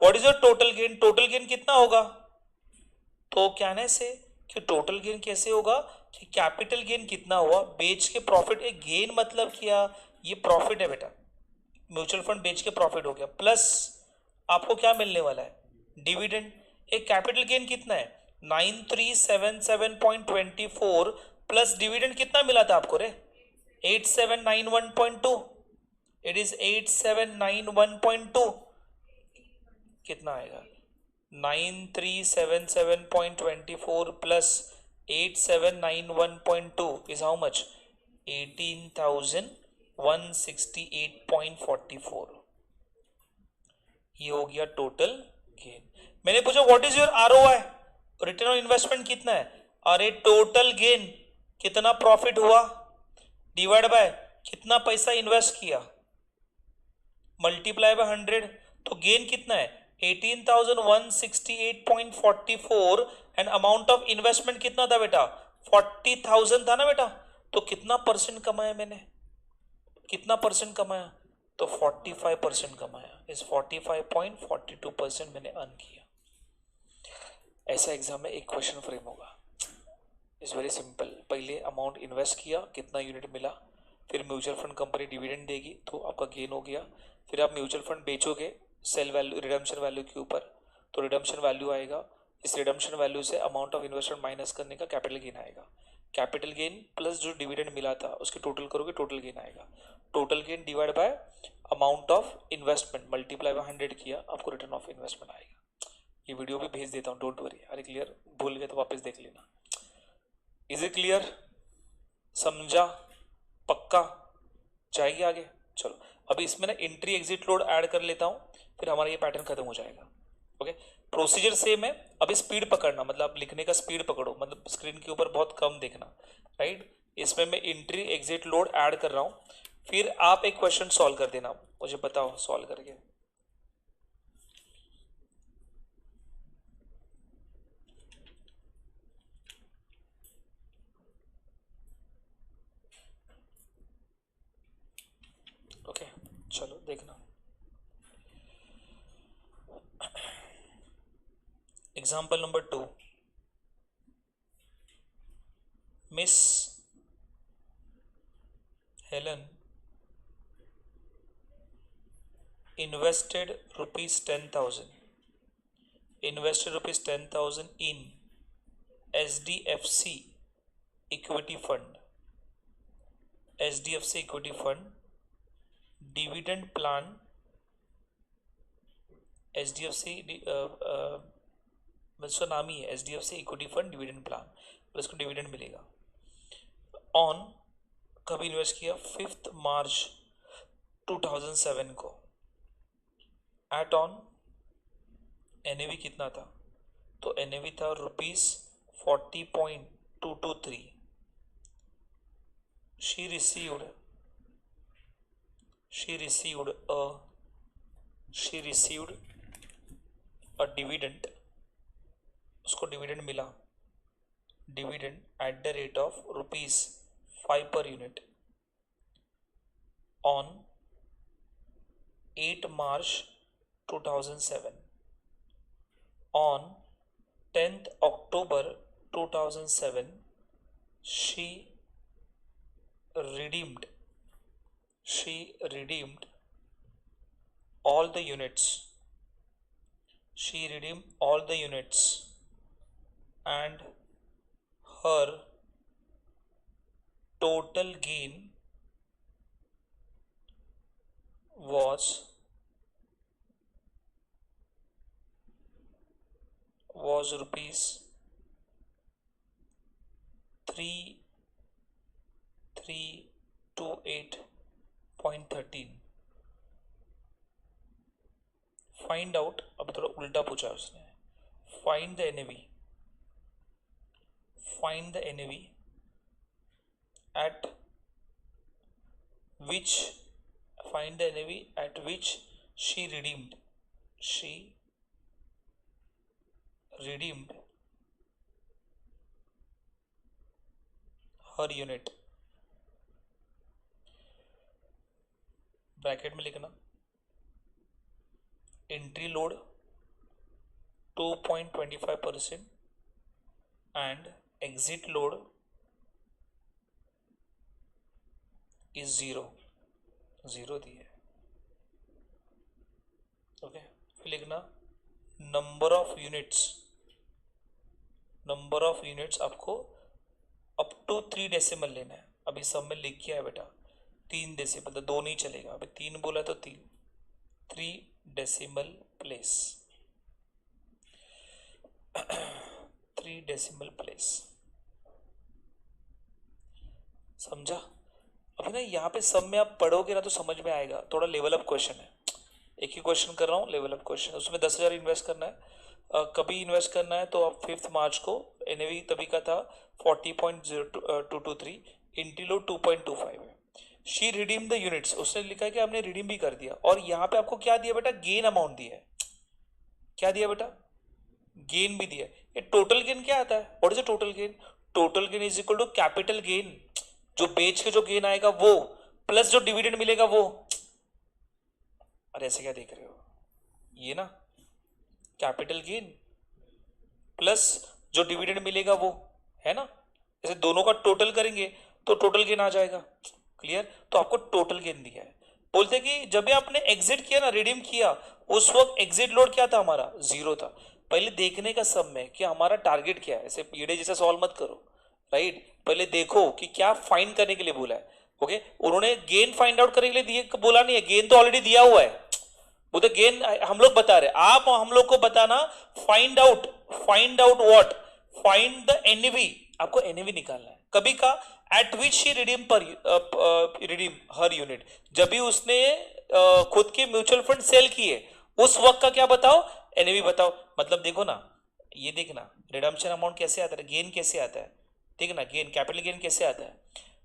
what is your total gain, total gain कितना होगा, तो कहने से कि टोटल गेन कैसे होगा कि कैपिटल गेन कितना हुआ, बेच के प्रॉफिट, एक गेन मतलब क्या, ये प्रॉफिट है बेटा, म्यूचुअल फंड बेच के प्रॉफिट हो गया, प्लस आपको क्या मिलने वाला है डिविडेंड, एक कैपिटल गेन कितना है 9377.24 प्लस डिविडेंड कितना मिला था आपको रे 8791.2, इट इज 8791.2, कितना आएगा 9377.24 प्लस 8791.2 इज हाउ मच 18,168.44, ये हो गया टोटल गेन। मैंने पूछा what is your ROI, return on investment कितना है, अरे टोटल गेन कितना प्रॉफिट हुआ डिवाइड बाय कितना पैसा इन्वेस्ट किया मल्टीप्लाई बाय 100, तो गेन कितना है 18,168.44 एंड अमाउंट ऑफ इन्वेस्टमेंट कितना था बेटा 40,000 था ना बेटा, तो कितना परसेंट कमाया मैंने, कितना परसेंट कमाया, तो 45% कमाया, इस 45.42% मैंने अर्न किया। ऐसा एग्जाम में एक क्वेश्चन फ्रेम होगा, इट्स वेरी सिंपल, पहले अमाउंट इन्वेस्ट किया कितना यूनिट मिला, फिर म्यूचुअल फंड कंपनी डिविडेंड देगी तो आपका गेन हो गया, फिर आप म्यूचुअल फंड बेचोगे सेल वैल्यू रिडम्पशन वैल्यू के ऊपर, तो रिडम्पशन वैल्यू आएगा, इस रिडम्पशन वैल्यू से अमाउंट ऑफ इन्वेस्टमेंट माइनस करने का कैपिटल गेन आएगा, कैपिटल गेन प्लस जो डिविडेंड मिला था उसके टोटल करोगे टोटल गेन आएगा, total gain divide by amount of investment multiply by 100 किया आपको रिटर्न ऑफ इन्वेस्टमेंट आएगा। ये वीडियो भी भेज देता हूँ, डोंट वरी। अरे क्लियर, भूल गए तो वापस देख लेना। Is it clear? समझा? पक्का? जाएगी आगे? चलो अभी इसमें ना एंट्री एग्जिट लोड ऐड कर लेता हूँ, फिर हमारा ये पैटर्न खत्म हो जाएगा। ओके, प्रोसीजर सेम है। अभी स्पीड पकड़ना, मतलब आप लिखने का स्पीड पकड़ो, मतलब स्क्रीन के ऊपर बहुत कम देखना, राइट। इसमें मैं एंट्री एग्जिट लोड ऐड कर रहा हूँ, फिर आप एक क्वेश्चन सॉल्व कर देना, मुझे बताओ सॉल्व करके। ओके चलो देखना। Example number 2, miss Helen invested rupees 10,000 in SDFC equity fund, dividend plan, SDFC उसका नाम ही है SDFC equity fund dividend plan, और इसको डिविडेंड मिलेगा। ऑन कब इन्वेस्ट किया? 5 मार्च 2007 को। एट ऑन एनएवी कितना था? तो एनएवी था ₹40.223। शी रिसीव्ड अ डिविडेंड, उसको डिविडेंड मिला, dividend at the rate of ₹5 per unit on 8 March 2007। On 10th October 2007 she redeemed all the units. And her total gain was rupees 3328.13। Find out, अब थोड़ा उल्टा पूछा उसने, find the NAV at which she redeemed her unit। Bracket में लिखना, entry load 2.25% and exit load is 0 दी है। ओके, फिर लिखना नंबर ऑफ यूनिट्स आपको अप टू 3 डेसिमल लेना है। अभी सब में लिख किया है बेटा 3 डेसिमल, तो 2 नहीं चलेगा, अभी 3 बोला तो 3 डेसिमल प्लेस 3 डेसिमल प्लेस। समझा? अभी ना यहाँ पे सब में आप पढ़ोगे ना तो समझ में आएगा। थोड़ा लेवल अप क्वेश्चन है, एक ही क्वेश्चन कर रहा हूँ, लेवल अप क्वेश्चन। उसमें 10,000 इन्वेस्ट करना है। कभी इन्वेस्ट करना है तो आप 5 मार्च को, एनएवी तभी का था 40.223, इंटीलो 2.25 है। शी रिडीम द यूनिट्स, उसने लिखा है कि आपने रिडीम भी कर दिया। और यहाँ पे आपको क्या दिया बेटा? गेन अमाउंट दिया है। क्या दिया बेटा? गेन भी दिया। ये टोटल गेन क्या आता है? What is the total gain? Total gain is equal to capital gain, जो बेच के जो गेन आएगा वो, प्लस जो डिविडेंड मिलेगा वो। अरे ऐसे क्या देख रहे हो? ये ना कैपिटल गेन प्लस जो डिविडेंड मिलेगा वो, है ना। ऐसे दोनों का टोटल करेंगे तो टोटल गेन आ जाएगा। क्लियर? तो आपको टोटल गेन दिया है। बोलते कि जब भी आपने एग्जिट किया ना, रिडीम किया, उस वक्त एग्जिट लोड क्या था हमारा? 0 था। पहले देखने का सब में कि हमारा टारगेट क्या है। ऐसे पीडे जैसा सॉल्व मत करो, राइट। पहले देखो कि क्या फाइंड करने के लिए बोला है। ओके, उन्होंने गेन फाइंड आउट करने के लिए दिए, बोला नहीं है। गेन तो ऑलरेडी दिया हुआ है। वो तो गेन हम लोग बता रहे, आप हम लोग को बताना find out what, find the NAV, आपको एनवी निकालना है कभी का, at which she redeem per redeem her unit, जब भी उसने खुद के म्यूचुअल फंड सेल किए उस वक्त का क्या बताओ, एनवी बताओ। मतलब देखो ना, ये देखना रिडम्पशन अमाउंट कैसे आता है, गेन कैसे आता है, ठीक है ना, गेन कैपिटल गेन कैसे आता है,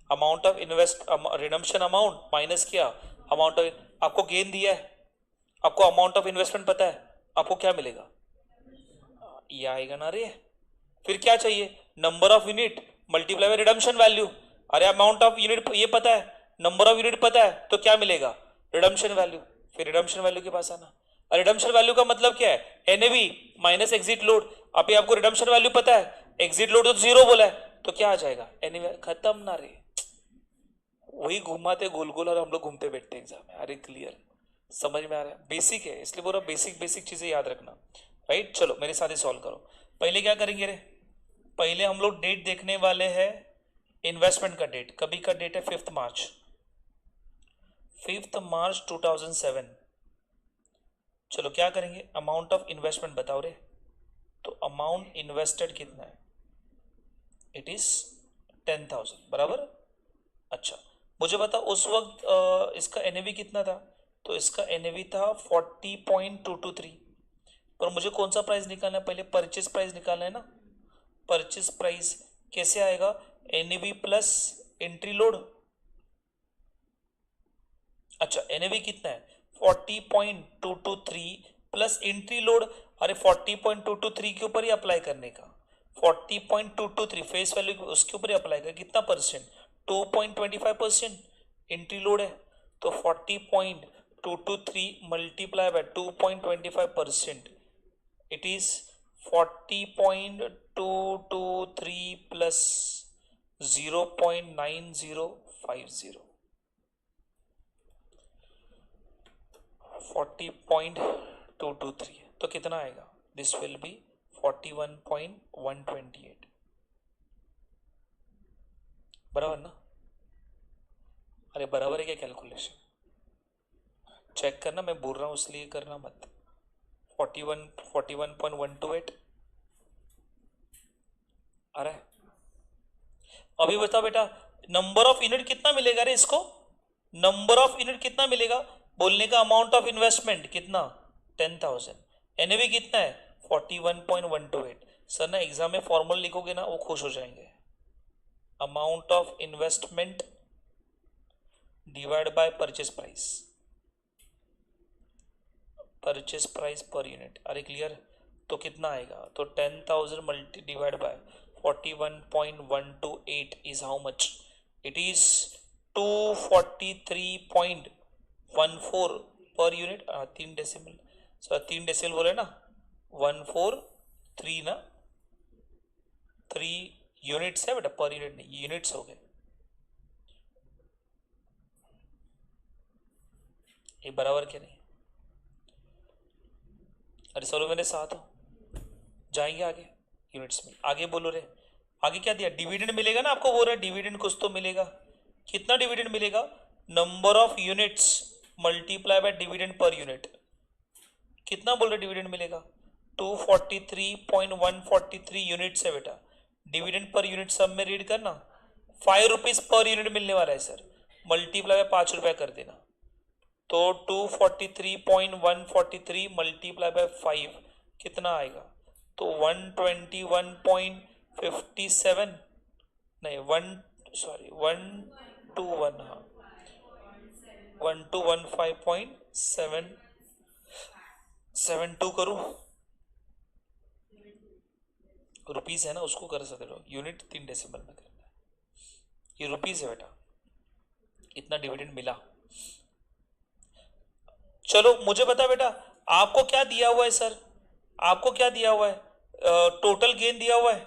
amount of invest redemption amount minus किया अमाउंट ऑफ, आपको गेन दिया है, आपको अमाउंट ऑफ इन्वेस्टमेंट पता है, आपको क्या मिलेगा, ये आएगा ना रे। फिर क्या चाहिए, number of unit multiply by redemption value, अरे अमाउंट ऑफ यूनिट ये पता है, नंबर ऑफ यूनिट पता है, तो क्या मिलेगा, रिडम्पशन वैल्यू। फिर रिडम्पशन वैल्यू के पास आना, रिडम्पशन वैल्यू का मतलब क्या है, एनएवी माइनस एग्जिट लोड। अभी आपको रिडम्पशन वैल्यू पता है, एग्जिट लोड तो 0 बोला है, तो क्या आ जाएगा, एनएवी। खत्म ना रे, वही घुमाते गोल गोल और हम लोग घूमते बैठते एग्जाम में। अरे क्लियर, समझ में आ रहा है, बेसिक है, इसलिए बोल रहा बेसिक बेसिक चीजें याद रखना, राइट। चलो मेरे साथ ही सॉल्व करो। पहले क्या करेंगे रे, पहले हम लोग डेट देखने वाले हैं, इन्वेस्टमेंट का डेट, कभी का डेट है 5 मार्च, 5 मार्च 2007। चलो क्या करेंगे, अमाउंट ऑफ इन्वेस्टमेंट बताओ रे, तो अमाउंट इन्वेस्टेड कितना है, इट इज 10,000 बराबर। अच्छा मुझे बता उस वक्त इसका एनएवी कितना था, तो इसका एनएवी था 40.223, पर मुझे कौन सा प्राइस निकालना है, पहले परचेज प्राइस निकालना है ना। परचेज प्राइस कैसे आएगा, एनएवी प्लस एंट्री लोड। अच्छा एनएवी कितना है 40.223 प्लस एंट्री लोड, अरे 40.223 के ऊपर ही अप्लाई करने का, 40.223 फेस वैल्यू उसके ऊपर ही अप्लाई कर, कितना परसेंट, 2.25% एंट्री लोड है, तो 40.223 multiply by 2.25%, it is 40.223 plus 0.9050, 40.223, तो कितना आएगा, दिस विल बी 41.128, बराबर ना। अरे बराबर है क्या, कैलकुलेशन चेक करना, मैं बोल रहा हूँ इसलिए करना मत। 41.128 अरे अभी बताओ बेटा, नंबर ऑफ यूनिट कितना मिलेगा रे इसको, नंबर ऑफ यूनिट कितना मिलेगा, बोलने का अमाउंट ऑफ इन्वेस्टमेंट कितना 10,000, एनएवी कितना है 41.128। सर ना एग्जाम में फॉर्मूला लिखोगे ना वो खुश हो जाएंगे, amount of investment divide by purchase price, purchase price per unit, अरे क्लियर, तो कितना आएगा, तो 10,000 multi divide by 41.128 is how much, it is 243.14 per unit, 3 decimal, sir 3 decimal बोले ना, 143 ना, 3 यूनिट्स है बेटा, पर यूनिट नहीं, यूनिट्स हो गए, ये बराबर क्या नहीं, अरे चलो मेरे साथ हो, जाएंगे आगे यूनिट्स में, आगे बोलो रे, आगे क्या दिया, डिविडेंड मिलेगा ना आपको, बोल रहा है डिविडेंड कुछ तो मिलेगा, कितना डिविडेंड मिलेगा, number of units multiply bye dividend per unit, कितना बोल रहे डिविडेंड मिलेगा, 243.143 यूनिट्स है बेटा, डिविडेंड पर यूनिट सब में रीड करना, 5 रुपीज पर यूनिट मिलने वाला है सर, मल्टीप्लाई बाय 5 रुपया कर देना, तो 243.143 मल्टीप्लाई बाय 5 कितना आएगा, तो 121.57, नहीं 121, हाँ 1215.772 करूँ, रुपीस है ना उसको कर सकते हो, यूनिट 3 डेसिमल में करना है, ये रुपीस है बेटा, इतना डिविडेंड मिला। चलो मुझे बता बेटा, आपको क्या दिया हुआ है सर, आपको क्या दिया हुआ है, टोटल गेन दिया हुआ है,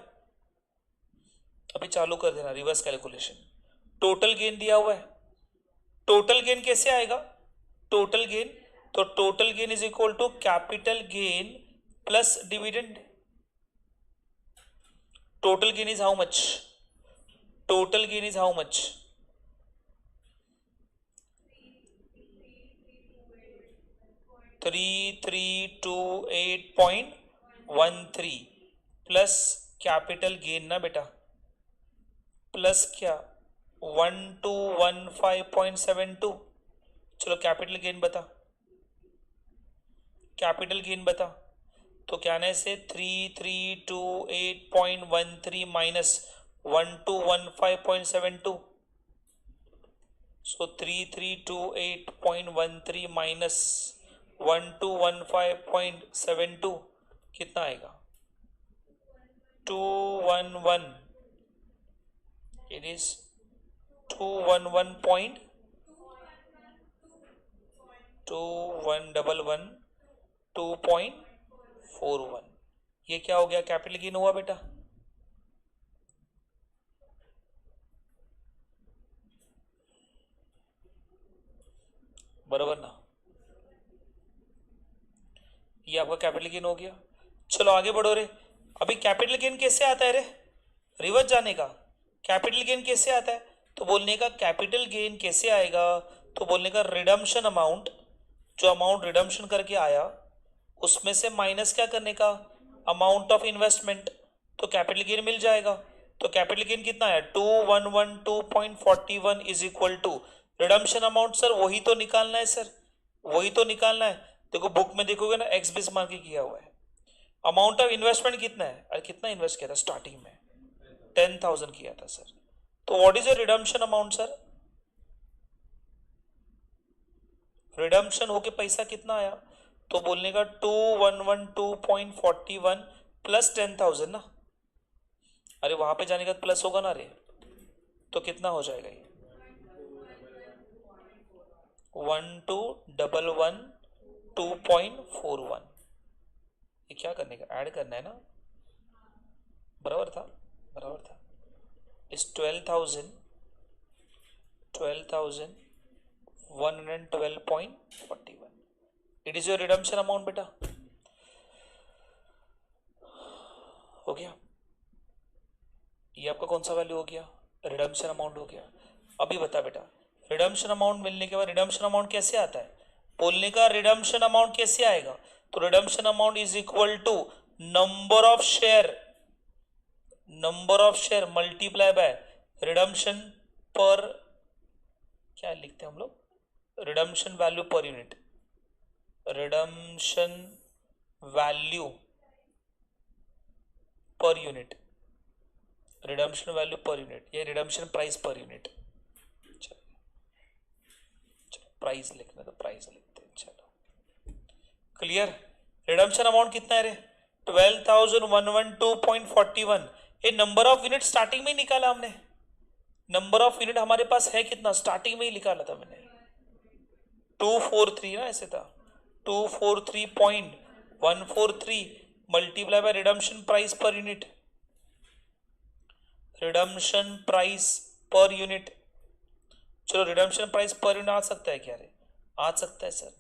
अभी चालू कर देना रिवर्स कैलकुलेशन, टोटल गेन दिया हुआ है, टोटल गेन कैसे आएगा, टोटल गेन, तो total gain is equal to capital gain plus dividend, total gain is how much, total gain is how much, 3328.13 plus capital gain ना बेटा, प्लस क्या 1215.72। चलो कैपिटल गेन बता, कैपिटल गेन बता। तो क्या आना है इसे 3328.13 माइनस 1215.72। सो 3328.13 माइनस 1215.72 कितना आएगा 211। It is 211.2111.2.41। ये क्या हो गया, कैपिटल गेन हुआ बेटा। बराबर ना, ये आपका कैपिटल गेन हो गया। चलो आगे बढ़ो रे। अभी कैपिटल गेन कैसे आता है रे, रिवर्स जाने का। कैपिटल गेन कैसे आता है, तो बोलने का कैपिटल गेन कैसे आएगा, तो बोलने का रिडम्पशन अमाउंट, जो अमाउंट रिडम्पशन करके आया उसमें से माइनस क्या करने का, अमाउंट ऑफ इन्वेस्टमेंट, तो कैपिटल गेन मिल जाएगा। तो कैपिटल गेन कितना है 2112.41 is equal to redemption amount. Sir वही तो निकालना है सर, वही तो निकालना है। देखो बुक में देखोगे ना एक्स बेस मार्क किया हुआ है। अमाउंट ऑफ इन्वेस्टमेंट कितना है, अरे कितना इन्वेस्ट किया था स्टार्टिंग में 10,000 किया था सर। तो what is your redemption amount sir, redemption होके पैसा कितना आया, तो बोलने का 2112.41 प्लस 10,000 ना। अरे वहां पे जाने का प्लस होगा ना रे, तो कितना हो जाएगा ये 1211.2.41। ये क्या करने का, ऐड करना है ना, बराबर था, बराबर था। इस 12,112.41 it is your redemption amount बेटा। हो गया, ये आपका कौन सा वैल्यू हो गया, रिडम्पशन अमाउंट हो गया। अभी बता बेटा, रिडम्पशन अमाउंट मिलने के बाद रिडम्पशन अमाउंट कैसे आता है, बोलने का रिडम्पशन अमाउंट कैसे आएगा, तो redemption amount is equal to number of share, number of share multiply by redemption per, क्या लिखते हैं हम लोग, redemption value per unit, redemption value per unit, redemption value per unit, ये रिडम्पशन प्राइस पर यूनिट। चलो प्राइस लिखना तो प्राइस लिखते हैं। चलो क्लियर, रिडम्पशन अमाउंट कितना है रे 12,112.41। ये नंबर ऑफ यूनिट स्टार्टिंग में ही निकाला हमने, नंबर ऑफ यूनिट हमारे पास है कितना, स्टार्टिंग में ही निकाला था मैंने 243 ना, ऐसे था 243.143 multiply by redemption price per unit, redemption price per unit. चलो रिडम्पशन प्राइस पर यूनिट आ सकता है क्या रे, आ सकता है sir.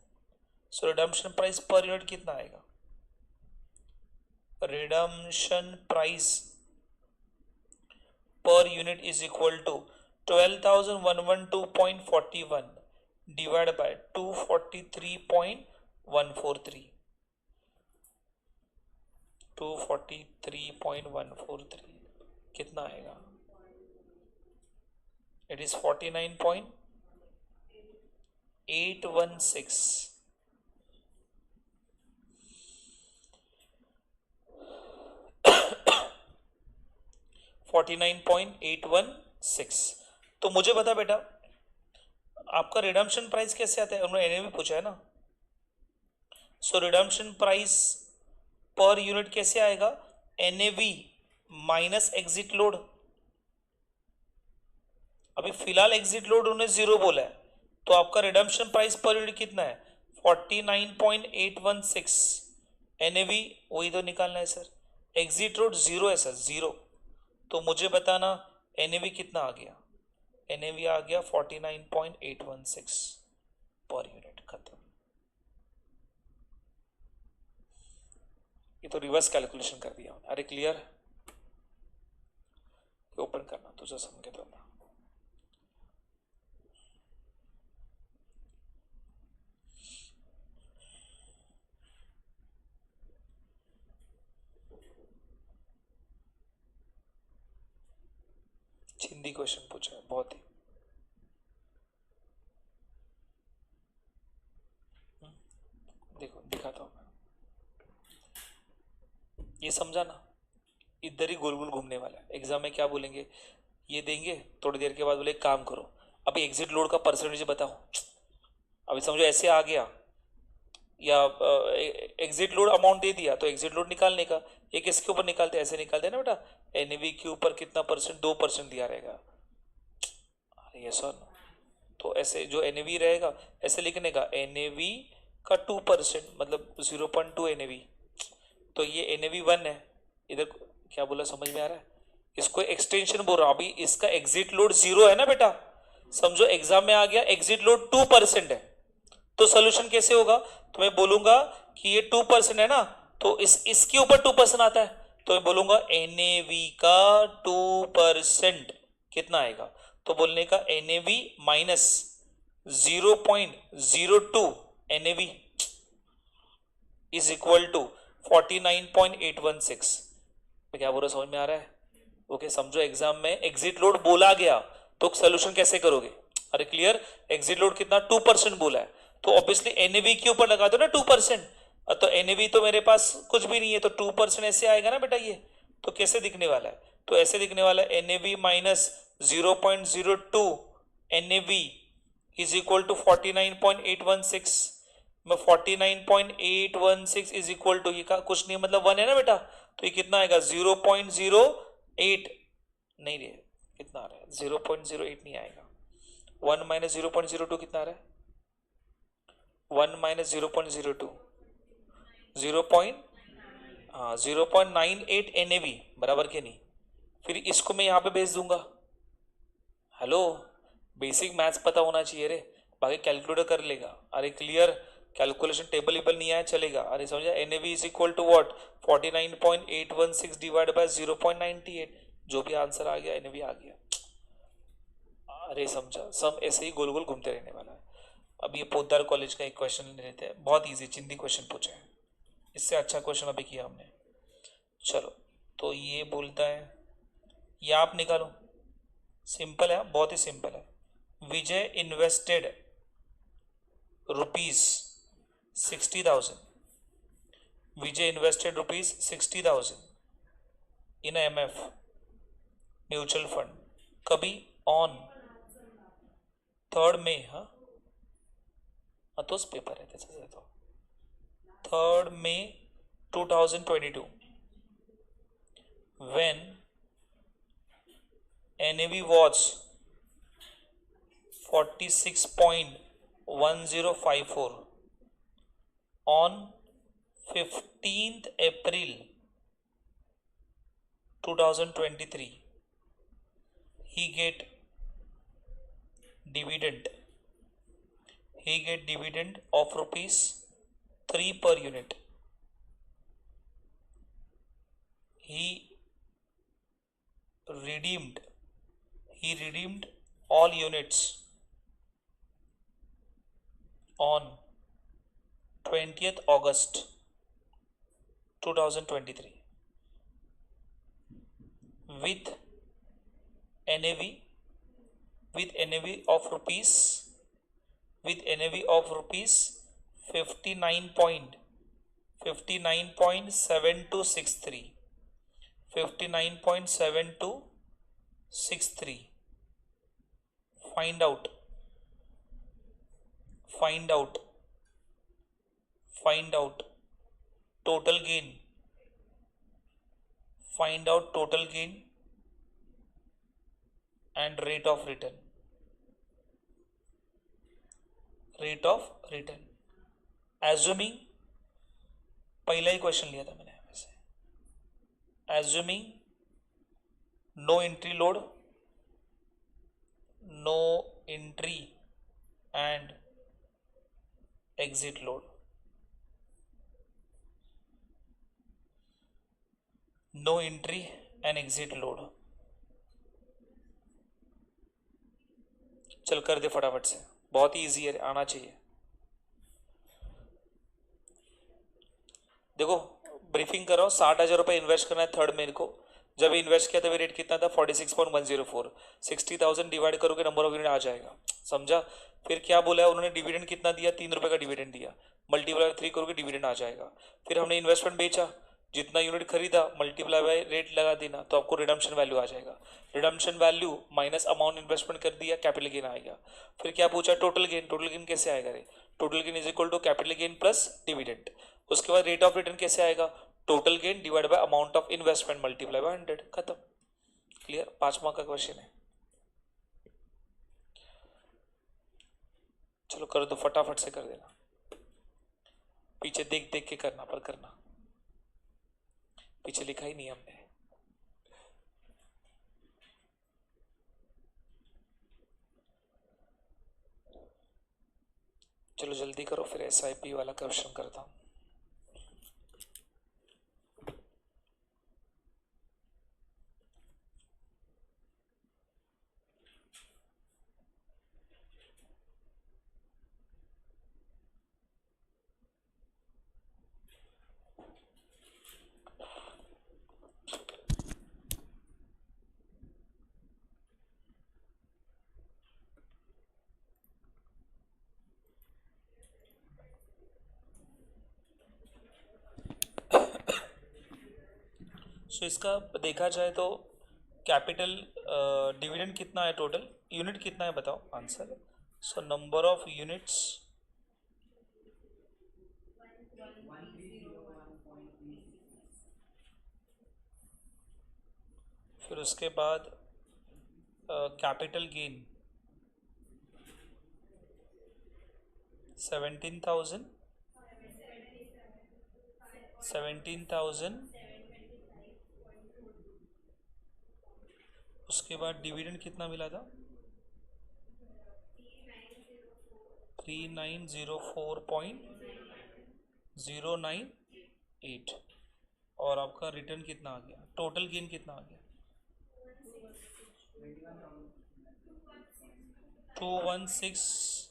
So redemption price per unit कितना आएगा, redemption price per unit is equal to 12,112.41 divide by 243.143, 243.143 कितना आएगा, इट इज 49.816। 49.816। तो मुझे बता बेटा आपका रिडम्पशन प्राइस कैसे आता है, उन्होंने एनएवी पूछा है ना। सो रिडम्पशन प्राइस पर यूनिट कैसे आएगा, एनएवी माइनस एग्जिट लोड। अभी फिलहाल एग्जिट लोड उन्होंने 0 बोला है, तो आपका रिडम्पशन प्राइस पर यूनिट कितना है 49.816। एनएवी वही तो निकालना है सर, एग्जिट लोड 0 है सर 0। तो मुझे बताना एनएवी कितना आ गया, एनएवी आ गया 49.816 पर यूनिट। खत्म, ये तो रिवर्स कैलकुलेशन कर दिया। अरे क्लियर, ओपन करना तुझे समझ दो ना। चिंदी क्वेश्चन पूछा है बहुत ही। देखो दिखाता हूँ मैं, ये समझा ना, इधर ही गोल गोल घूमने वाला है। एग्जाम में क्या बोलेंगे, ये देंगे, थोड़ी देर के बाद बोले एक काम करो अभी एग्जिट लोड का परसेंटेज बताओ। अभी समझो ऐसे आ गया, या एग्जिट लोड अमाउंट दे दिया तो एग्जिट लोड निकालने का, ये किसके ऊपर निकालते हैं, ऐसे निकालते हैं ना बेटा, एनएवी के ऊपर कितना परसेंट, 2% दिया रहेगा। अरे ये सर, तो ऐसे जो एनएवी रहेगा ऐसे लिखने का, एनएवी का 2% मतलब 0.2 एनएवी, तो ये एनएवी 1 है। इधर क्या बोला समझ में आ रहा है, इसको एक्सटेंशन बोल रहा हूं। अभी इसका एग्जिट लोड 0 है ना बेटा, समझो एग्जाम में आ गया एग्जिट लोड 2% है, तो सोल्यूशन कैसे होगा, तो मैं बोलूंगा कि ये 2% है ना, तो इसके ऊपर 2% आता है, तो मैं बोलूंगा एनएवी का 2% कितना आएगा, तो बोलने का NAV minus 0.02 NAV is equal to 49.816। मैं क्या बोल रहा समझ में आ रहा है। ओके समझो एग्जाम में एग्जिट लोड बोला गया तो सोल्यूशन कैसे करोगे। अरे क्लियर, एग्जिट लोड कितना 2% बोला है, तो ऑब्वियसली एनएवी के ऊपर लगा दो ना 2%। तो एनएवी तो मेरे पास कुछ भी नहीं है, तो 2% ऐसे आएगा ना बेटा, ये तो कैसे दिखने वाला है, तो ऐसे दिखने वाला है NAV minus 0.02 NAV is equal to 49.816 में 49.816 इज इक्वल टू, ये का कुछ नहीं मतलब 1 है ना बेटा, तो ये कितना आएगा 0.08, नहीं रे कितना आ रहा है 0.08 नहीं आएगा, 1 माइनस 0.02 कितना आ रहा है, 1 माइनस 0.02 0.98 एनएवी बराबर के नहीं। फिर इसको मैं यहाँ पे भेज दूंगा। हेलो, बेसिक मैथ्स पता होना चाहिए रे, बाकी कैलकुलेटर कर लेगा। अरे क्लियर, कैलकुलेशन टेबल इबल नहीं आया चलेगा। अरे समझा, NAV is equal to what, 49.816 divide by 0.98, जो भी आंसर आ गया एनएवी आ गया। अरे समझा, सब ऐसे ही गोल गोल घूमते रहने वाला है। अब ये पोद्दार कॉलेज का एक क्वेश्चन लेते हैं, बहुत इजी चिंदी क्वेश्चन पूछे हैं, इससे अच्छा क्वेश्चन अभी किया हमने। चलो, तो ये बोलता है, ये आप निकालो, सिंपल है, बहुत ही सिंपल है। विजय इन्वेस्टेड रुपीज 60,000, विजय इन्वेस्टेड रुपीज 60,000 इन एमएफ म्युच्युअल फंड, कभी ऑन 3 मे, हाँ तोच पेपर आहे त्याचाच येतो, 3 मे 2022 when NAV was 46.1054 on 15th April 2023 he get dividend of rupees 3 per unit. He redeemed all units on 20th August 2023 with NAV of rupees 59.7263 find out total gain, and rate of return. Assuming, पहला ही क्वेश्चन लिया था मैंने वैसे, assuming no entry load, no entry and exit load, no entry and exit load। चल कर दे फटाफट से, बहुत ही इजी है, आना चाहिए। देखो ब्रीफिंग कर रहा हूँ, 60,000 रुपये इन्वेस्ट करना है 3 मई को, जब इन्वेस्ट किया तभी रेट कितना था 46.104। 60,000 डिवाइड करोगे नंबर ऑफ यूनिट आ जाएगा, समझा। फिर क्या बोला है उन्होंने, डिविडेंड कितना दिया, 3 रुपए का डिविडेंड दिया, मल्टीप्लाई बाय 3 करोगे डिविडेंड आ जाएगा। फिर हमने इन्वेस्टमेंट बेचा, जितना यूनिट खरीदा मल्टीप्लाई बाय रेट लगा देना तो आपको रिडम्पशन वैल्यू आ जाएगा। Redemption value minus amount investment कर दिया, कैपिटल गेन आएगा। फिर क्या पूछा, टोटल गेन। टोटल गेन कैसे आएगा रे, total gain is equal to capital gain plus dividend. उसके बाद रेट ऑफ रिटर्न कैसे आएगा, total gain divide by amount of investment multiply by 100, खत्म। क्लियर, 5 मार्क का क्वेश्चन है। चलो करो तो फटाफट से कर देना, पीछे देख देख के करना, पर करना, पीछे लिखा ही नहीं हमने। चलो जल्दी करो, फिर SIP वाला क्वेश्चन करता हूँ। सो इसका देखा जाए तो कैपिटल डिविडेंड कितना है, टोटल यूनिट कितना है बताओ answer. So number of units, फिर उसके बाद कैपिटल गेन 17,000। उसके बाद डिविडेंड कितना मिला था, 3904.098। और आपका रिटर्न कितना आ गया, टोटल गेन कितना आ गया, 216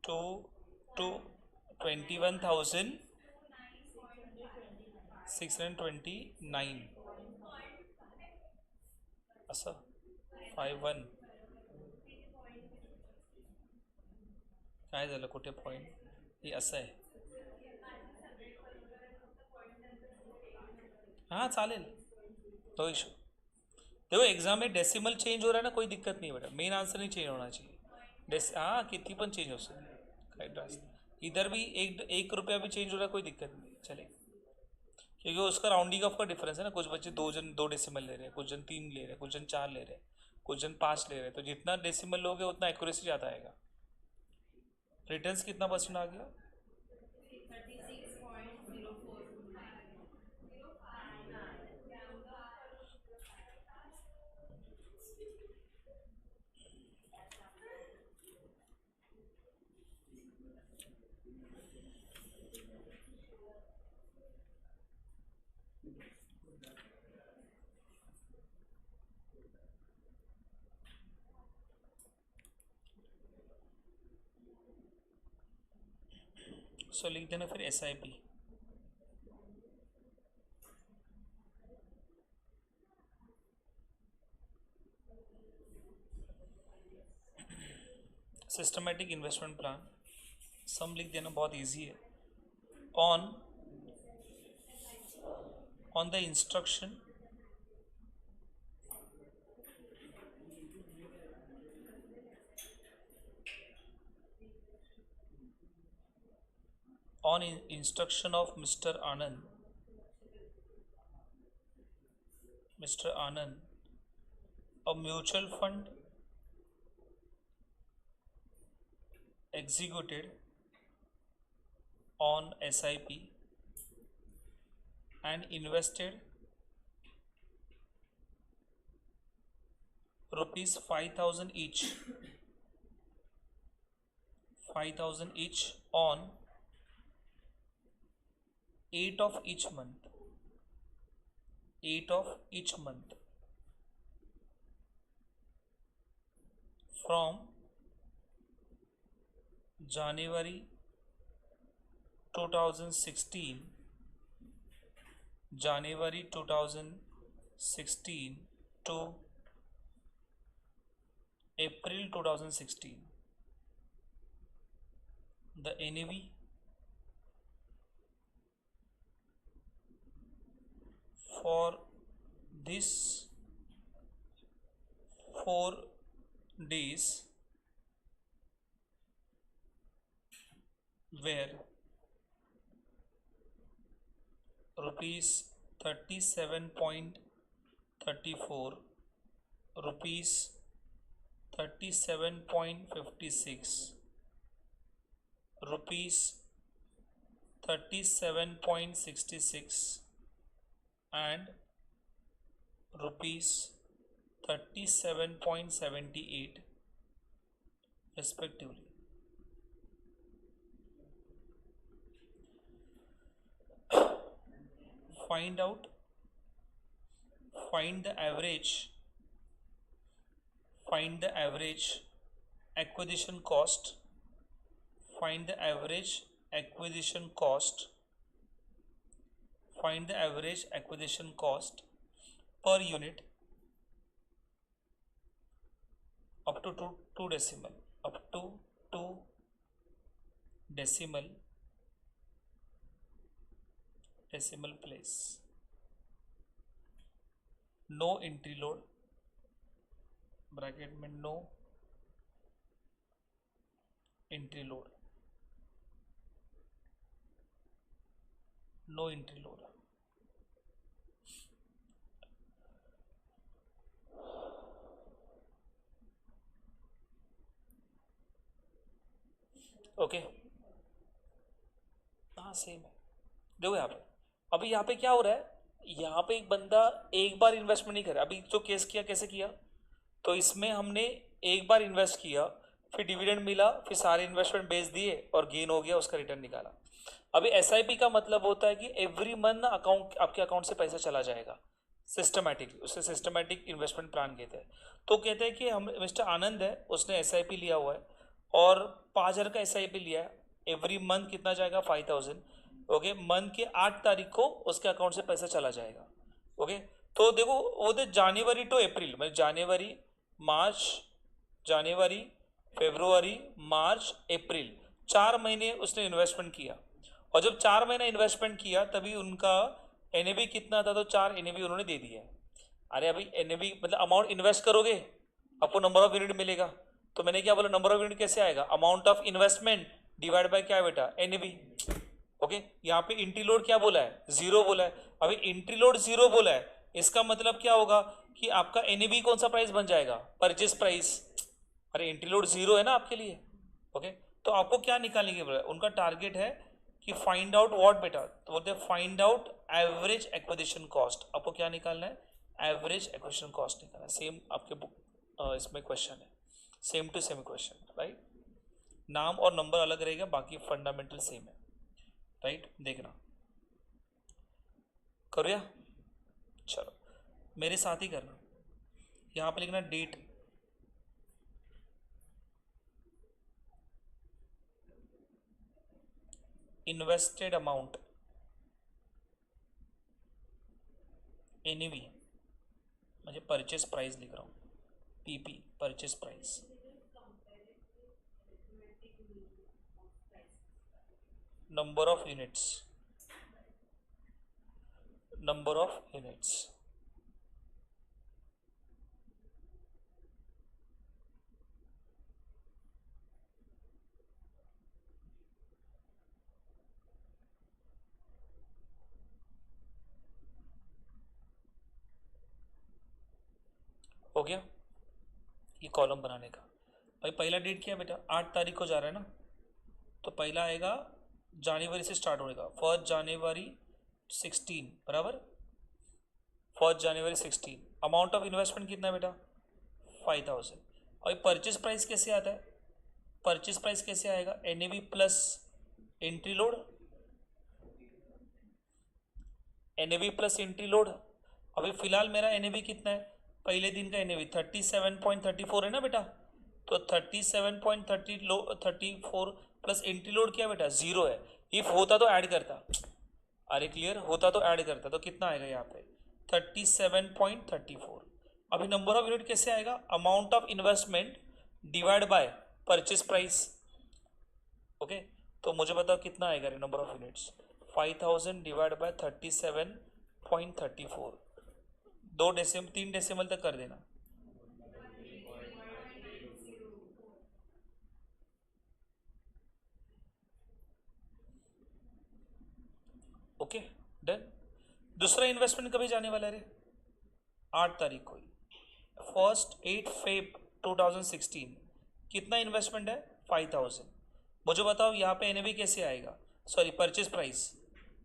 टू टू 21,629 असं 51। काय झालं, कुठे पॉईंट, हे असं आहे। हाँ चालेल, नो इशू। देखो एग्जाम में डेसिमल चेंज हो रहा है ना, कोई दिक्कत नहीं है बेटा, मेन आंसर नहीं चेंज होना चाहिए। हाँ कितनी पण चेंज हो सकती है, राइट। इधर भी एक रुपया भी चेंज हो रहा है, कोई दिक्कत नहीं चले, क्योंकि उसका राउंडिंग ऑफ का डिफरेंस है ना। कुछ बच्चे दो डेसिमल ले रहे हैं, कुछ जन 3 ले रहे हैं, कुछ जन 4 ले रहे हैं, कुछ जन 5 ले रहे हैं। तो जितना डेसिमल लोगे उतना एक्यूरेसी ज़्यादा आएगा। रिटर्न्स कितना परसेंट आ गया, सो लिख देना फिर SIP। सिस्टमेटिक इन्वेस्टमेंट प्लान, सम लिख देना, बहुत इजी है। On on the instruction on instruction of Mr. Anand, a mutual fund executed on SIP and invested rupees 5,000 each, 5,000 each on 8 of each month, 8 of each month from January 2016 January 2016 to April 2016, the NAV for this 4 days were rupees 37.34, rupees 37.56, rupees 37.66 and rupees 37.78 respectively. Find the average acquisition cost, find the average acquisition cost per unit up to two decimal place. No entry load, bracket में no entry load, no entry load. Okay, हाँ सेम है। देखो यहाँ पे, अभी यहाँ पे क्या हो रहा है, यहाँ पे एक बंदा एक बार इन्वेस्टमेंट नहीं करे। अभी जो केस किया कैसे किया, तो इसमें हमने एक बार इन्वेस्ट किया, फिर डिविडेंड मिला, फिर सारे इन्वेस्टमेंट बेच दिए और गेन हो गया, उसका रिटर्न निकाला। अभी एसआईपी का मतलब होता है कि एवरी मंथ अकाउंट, आपके अकाउंट से पैसा चला जाएगा सिस्टमैटिकली, उसे सिस्टमैटिक इन्वेस्टमेंट प्लान कहते हैं। तो कहते हैं कि हम, मिस्टर आनंद है, उसने एसआईपी लिया हुआ है और 5,000 का एसआईपी लिया है। एवरी मंथ कितना जाएगा, 5,000। ओके, मंथ के 8 तारीख को उसके अकाउंट से पैसा चला जाएगा। ओके, तो देखो वो तो जनवरी टू अप्रैल, मतलब जनवरी फरवरी मार्च अप्रैल, 4 महीने उसने इन्वेस्टमेंट किया। और जब 4 महीना इन्वेस्टमेंट किया तभी उनका एनएवी कितना था, तो 4 एनएवी उन्होंने दे दिया है। अरे अभी एनएवी मतलब अमाउंट इन्वेस्ट करोगे आपको नंबर ऑफ यूनिट मिलेगा। तो मैंने क्या बोला, नंबर ऑफ यूनिट कैसे आएगा, amount of investment divide by क्या है बेटा, एनएवी। ओके, यहाँ पे इंट्री लोड क्या बोला है, 0 बोला है। अभी इंट्री लोड 0 बोला है, इसका मतलब क्या होगा कि आपका एनएवी कौन सा प्राइस बन जाएगा, परचेस प्राइस। अरे इंट्री लोड 0 है ना आपके लिए। ओके, तो आपको क्या निकालने के बोला, उनका टारगेट है कि फाइंड आउट व्हाट बेटा, तो बोलते हैं find out average acquisition cost. आपको क्या निकालना है, एवरेज एक्विजिशन कॉस्ट निकालना है। सेम आपके बुक इसमें क्वेश्चन है, same to same question, right. नाम और नंबर अलग रहेगा, बाकी फंडामेंटल सेम है, राइट। देखना, करो या, चलो मेरे साथ ही करना। यहाँ पे लिखना डेट, इन्वेस्टेड अमाउंट, एनवी, मुझे परचेस प्राइस लिख रहा हूँ, PP purchase price, number of units, हो गया ये कॉलम बनाने का। भाई पहला डेट क्या है बेटा, 8 तारीख को जा रहा है ना, तो पहला आएगा जनवरी से स्टार्ट होगा, 1 जनवरी 16 बराबर, 1 जनवरी 16। अमाउंट ऑफ इन्वेस्टमेंट कितना है बेटा, 5,000। और परचेज प्राइस कैसे आता है, परचेज प्राइस कैसे आएगा, NAV plus entry load, NAV plus entry load. अभी फिलहाल मेरा एनएवी कितना है, पहले दिन का एनएवी 37.34 है ना बेटा, तो 37.34 प्लस एंट्री लोड क्या बेटा, 0 है। इफ होता तो ऐड करता, अरे क्लियर होता तो ऐड करता, तो कितना आएगा यहाँ पे 37.34। अभी नंबर ऑफ यूनिट कैसे आएगा, amount of investment divide by purchase price. Okay, तो मुझे बताओ कितना आएगा number of units, 5000 divide bye 37.34। दो डेसिमल 3 डेसिमल तक कर देना। Okay done. दूसरा इन्वेस्टमेंट कभी जाने वाला रे, 8 तारीख को ही, 8 फेब 2016। कितना इन्वेस्टमेंट है, 5000। मुझे बताओ यहाँ पे एनएवी कैसे आएगा, सॉरी परचेज प्राइस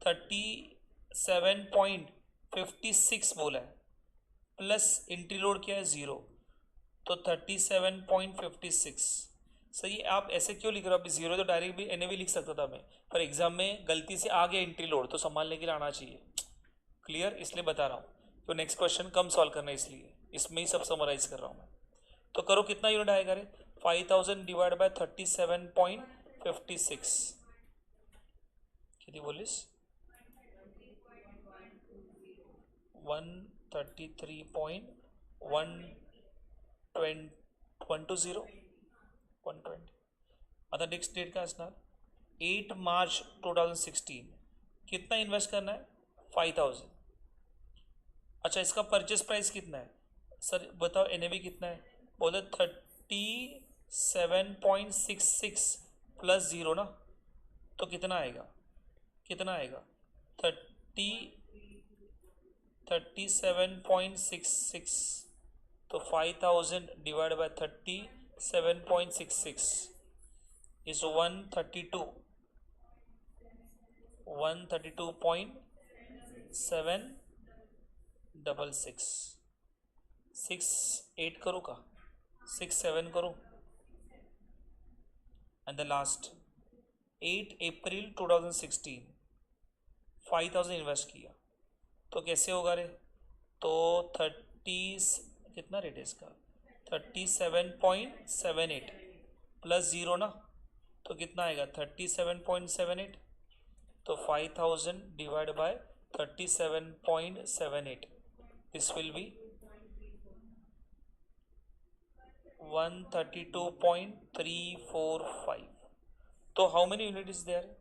37.56 बोला है, प्लस एंट्री लोड क्या है 0, तो 37.56। सही है, आप ऐसे क्यों लिख रहे हो, अभी 0 तो डायरेक्ट भी एनएवी लिख सकता था मैं, पर एग्जाम में गलती से आ गया एंट्री लोड, तो संभालने के लिए आना चाहिए। क्लियर, इसलिए बता रहा हूँ, तो नेक्स्ट क्वेश्चन कम सॉल्व करना है, इसलिए इसमें ही सब समराइज कर रहा हूँ मैं। तो करो कितना यूनिट आएगा रे, 5000 डिवाइड बाय 37.56 कितनी बोलिस, 133.120 आता नेक्स्ट डेट का असणार 8 मार्च 2016। कितना इन्वेस्ट करना है, 5000। अच्छा, इसका परचेस प्राइस कितना है सर, बताओ एनएवी कितना है, बोले 37.66 प्लस 0 ना, तो कितना आएगा, कितना आएगा 37.66, तो 5000 डिवाइड बाय 37.66 इज 132.766। 6 8 करो का, 6 7 करो, and the last 8 April 2016 5000 invest किया, तो कैसे होगा रे, तो 30 कितना रेट है इसका 37.78 प्लस 0 ना, तो कितना आएगा 37.78, तो 5000 divide by 37.78 this will be 132.345। तो how many unit is there,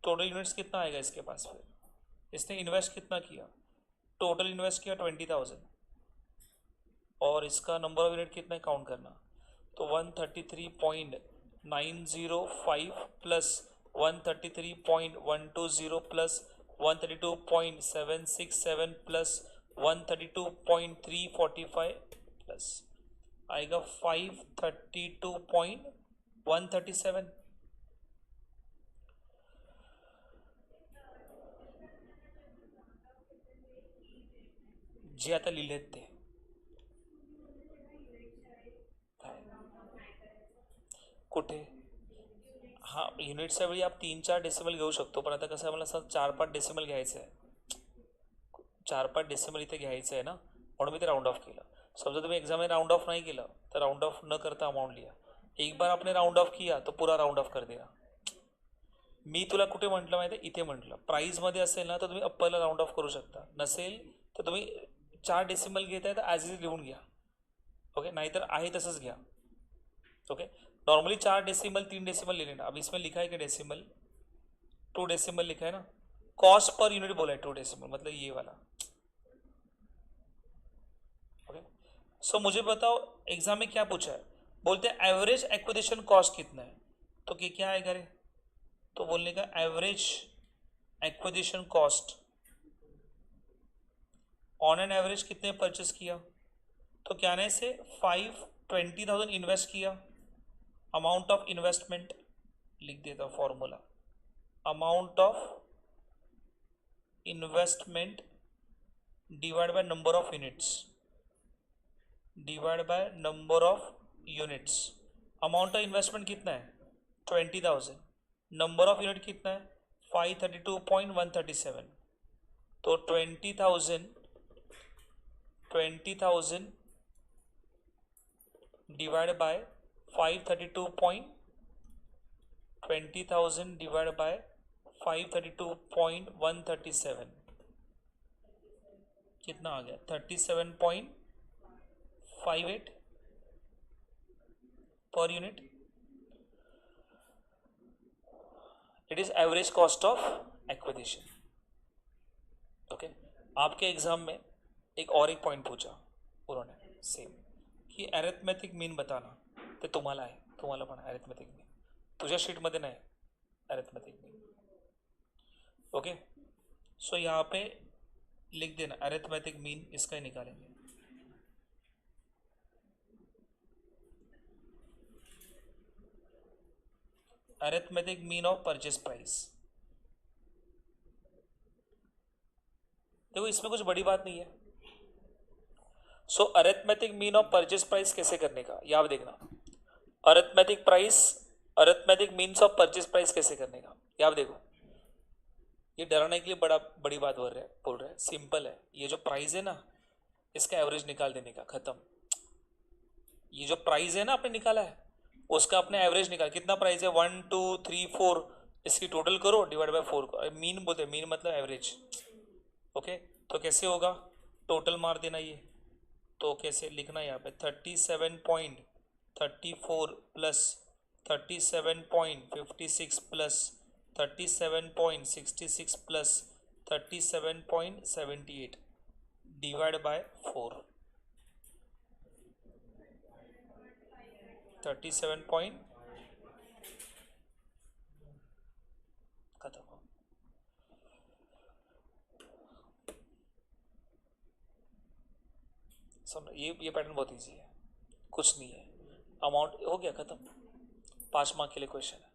total units कितना आएगा इसके पास, फिर इसने इन्वेस्ट कितना किया, टोटल इन्वेस्ट किया 20,000, और इसका नंबर ऑफ यूनिट कितना काउंट करना, तो 133.905 प्लस 133.120 प्लस 132.767 प्लस 132.345 प्लस आएगा 532.137। जे आता लिहिलेत ते कुठे, हां युनिट्सच्या वेळी आप 3-4 डेसिमल घेऊ शकतो, पण आता कसं आहे मला असं 4-5 डेसिमल घ्यायचं आहे, 4-5 डेसिमल इथे घ्यायचं आहे ना, म्हणून मी ते राउंड ऑफ केलं। समजा तुम्ही एग्जाम में राउंड ऑफ नहीं केलं तर राउंड ऑफ न करता अमाउंट लिया, एक बार आपने राउंड ऑफ किया तो पूरा राउंड ऑफ कर देगा। मी तुला कुठे म्हटलं माहिती आहे, इथे म्हटलं प्राईजमध्ये असेल ना तर तुम्ही अप्परला राउंड ऑफ करू शकता, नसेल तर तुम्ही 4 डेसिमल घेताय तर ॲज इज लिहून घ्या, ओके, नाहीतर आहे तसंच घ्या। ओके, नॉर्मली 4 डेसिमल 3 डेसिमल ले लेना, अब इसमें लिखा है कि डेसिमल 2 डेसिमल लिखा है ना, कॉस्ट पर यूनिट बोला है 2 डेसिमल, मतलब ये वाला। ओके, सो मुझे बताओ एग्जाम में क्या पूछा है, बोलते हैं एवरेज एक्विजिशन कॉस्ट कितना है, तो क्या आएगा रे, तो बोलने का average acquisition cost on an average कितने परचेस किया, तो क्या आने से 20,000 इन्वेस्ट किया, अमाउंट ऑफ इन्वेस्टमेंट लिख देता formula, amount of investment divide by number of units, divide by number of units. Amount of investment कितना है 20,000, नंबर ऑफ यूनिट कितना है 532.137, तो 20,000 डिवाइड बाय 532. 20,000 डिवाइड बाय 532.137 कितना आ गया? 37.58 per unit. It is average cost of acquisition. Okay. आपके एग्जाम में एक पॉइंट पूछा उन्होंने सेम की अरिथमेटिक मीन बताना. ते तुम्हाला आहे, तुम्हाला पण अरिथमेटिक मीन तुझ्या शीटमध्ये नाही अरिथमेटिक मीन. ओके. सो यहाँ पे लिख देना अरिथमेटिक मीन इसका ही निकालेंगे. Arithmetic mean of purchase price. देखो इसमें कुछ बड़ी बात नहीं है. So arithmetic mean of purchase price कैसे करने का ये आप देखना. Arithmetic price, arithmetic means of purchase price कैसे करने का ये आप देखो. ये डराने के लिए बड़ी बात बोल रहे हैं. सिंपल है. ये जो प्राइस है ना इसका एवरेज निकाल देने का, खत्म. ये जो प्राइस है ना आपने निकाला है उसका अपने एवरेज निकाल. कितना प्राइस है? 1 2 3 4. इसकी टोटल करो डिवाइड बाय 4. मीन बोलते हैं, मीन मतलब एवरेज. ओके. तो कैसे होगा? टोटल मार देना ये. तो कैसे लिखना यहाँ पे 37.34 plus 37.56 plus 37.66 plus 37.78 divide by 4. 37 point खत्म. समझ. ये पैटर्न बहुत इजी है, कुछ नहीं है. अमाउंट हो गया खत्म. 5 मार्क के लिए क्वेश्चन है.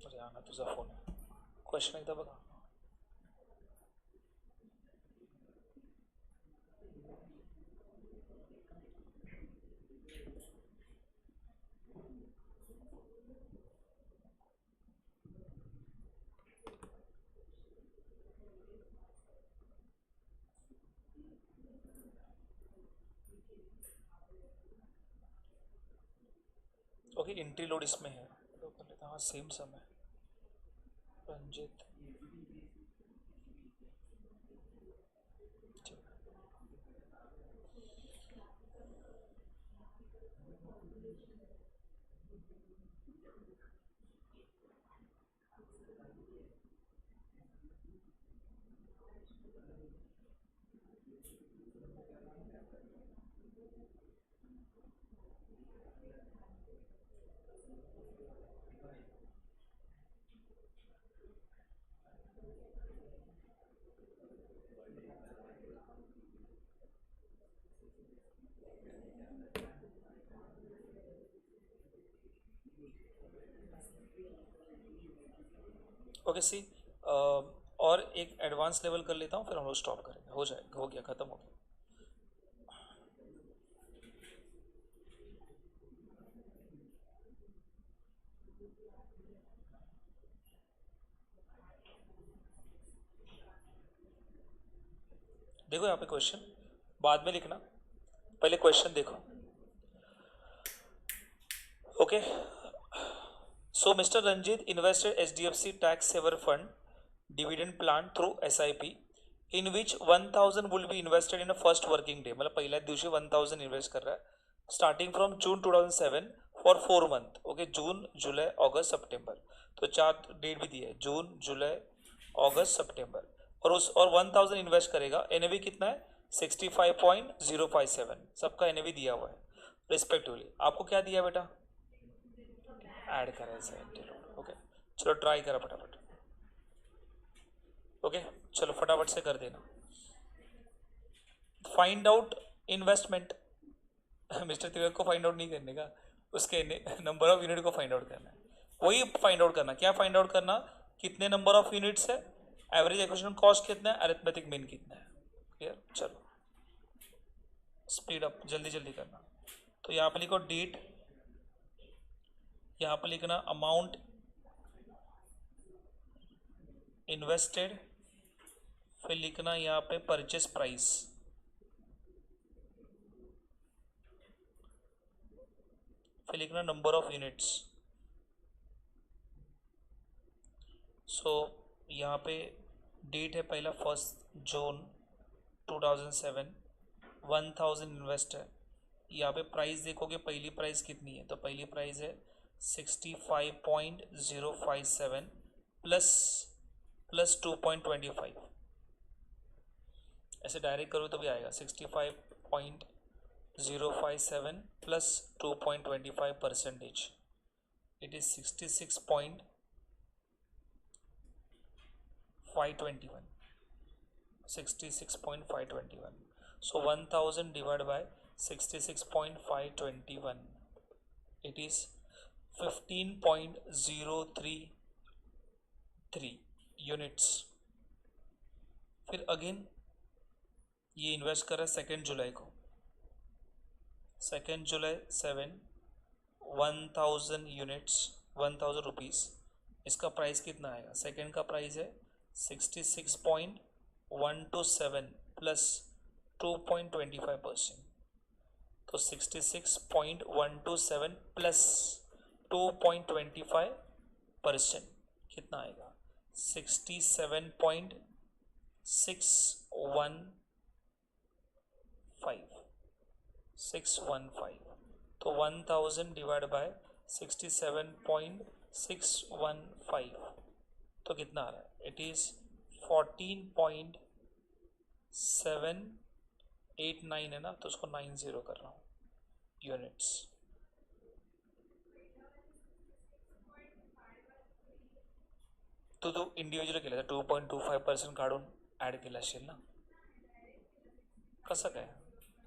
अरे आना तुझा फोन है. क्वेश्चन एकदा बघा. ओके. एंट्री लोड इसमें है तो कर लेता. हाँ सेम समय. रंजित ओके. सी और एक एडवांस लेवल कर लेता हूँ फिर हम लोग स्टॉप करेंगे. हो जाएगा. हो गया. खत्म हो गया. देखो यहाँ पे क्वेश्चन बाद में लिखना, पहले क्वेश्चन देखो. Okay. So Mr. Ranjit invested HDFC tax saver fund dividend plan through SIP in which 1000 will be invested in a first working day. मतलब पहला दिवशी 1000 इन्वेस्ट कर रहा है starting from June 2007 for 4 month. Okay. जून जुलाई अगस्त सितंबर. तो 4 डेट भी दी है, जून जुलाई अगस्त सितंबर. और 1000 इन्वेस्ट करेगा. एनएवी कितना है? 65.057. सबका एनएवी दिया हुआ है रिस्पेक्टिवली. आपको क्या दिया बेटा? ऐड करें से. ओके. चलो ट्राई करा फटाफट. ओके. चलो फटाफट से कर देना. Find out investment. Mister Tiwari को फाइंड आउट नहीं करने का, उसके नंबर ऑफ यूनिट को फाइंड आउट करना है. वही फाइंड आउट करना. क्या फाइंड आउट करना? कितने नंबर ऑफ यूनिट्स है, एवरेज एक्विजिशन कॉस्ट कितना है, अरिथमेटिक मीन कितना है. क्लियर. चलो स्पीड अप, जल्दी जल्दी करना. तो यहाँ पे लिखो डेट, यहाँ पे लिखना अमाउंट इन्वेस्टेड, फिर लिखना यहाँ पे परचेस प्राइस. फिर लिखना नंबर ऑफ यूनिट्स। सो यहाँ पे डेट है पहला 1 जून 2007, 1000 इन्वेस्ट है। यहाँ पे प्राइस देखोगे, पहली प्राइस कितनी है, तो पहली प्राइस है 65.057 प्लस 2.25। ऐसे डायरेक्ट करो तो भी आएगा 65.057 plus 2.25%। It is 66.521, 66.521। so 1000 divided by 66.521, it is 15.033 units. फिर अगेन ये इन्वेस्ट कर रहा है 2 जुलाई को, 2 जुलाई 7, 1000 यूनिट्स, 1000 रुपीज़। इसका प्राइस कितना आएगा, सेकेंड का प्राइस है 66.127 प्लस 2.25%। तो 66.127 प्लस 2.25% कितना आएगा, 67.615। तो 1000 डिवाइड बाय 67.615 तो कितना आ रहा है, इट इज 14.789 है ना, तो उसको 90 कर रहा हूँ यूनिट्स। तो इंडिव्हिज्युअल केलं तर 2.25% काढून ॲड केलं असेल ना, कसं काय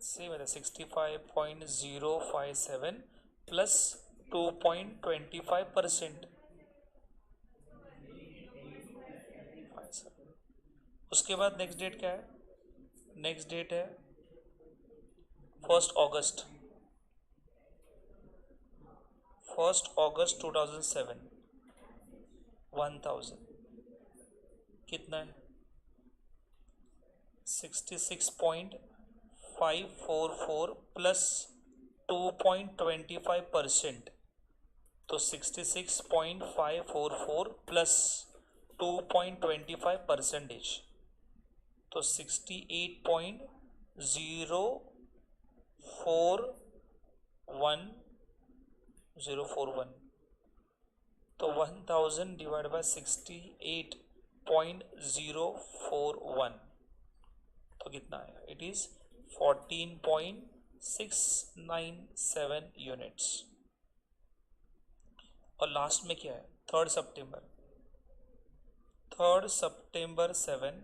सेम आहे 65.057 प्लस 2.25%। उसके बाद नेक्स्ट डेट क्या है, नेक्स्ट डेट है 1 अगस्त 2007, 1000 कितना है 66.544 प्लस 2.25%। तो 66.544 प्लस 2.25%, तो 68.041 तो 1000 डिवाइड बाय 68.041 तो कितना आएगा, इट इज 14.697 यूनिट्स। और लास्ट में क्या है 3 सितंबर 7,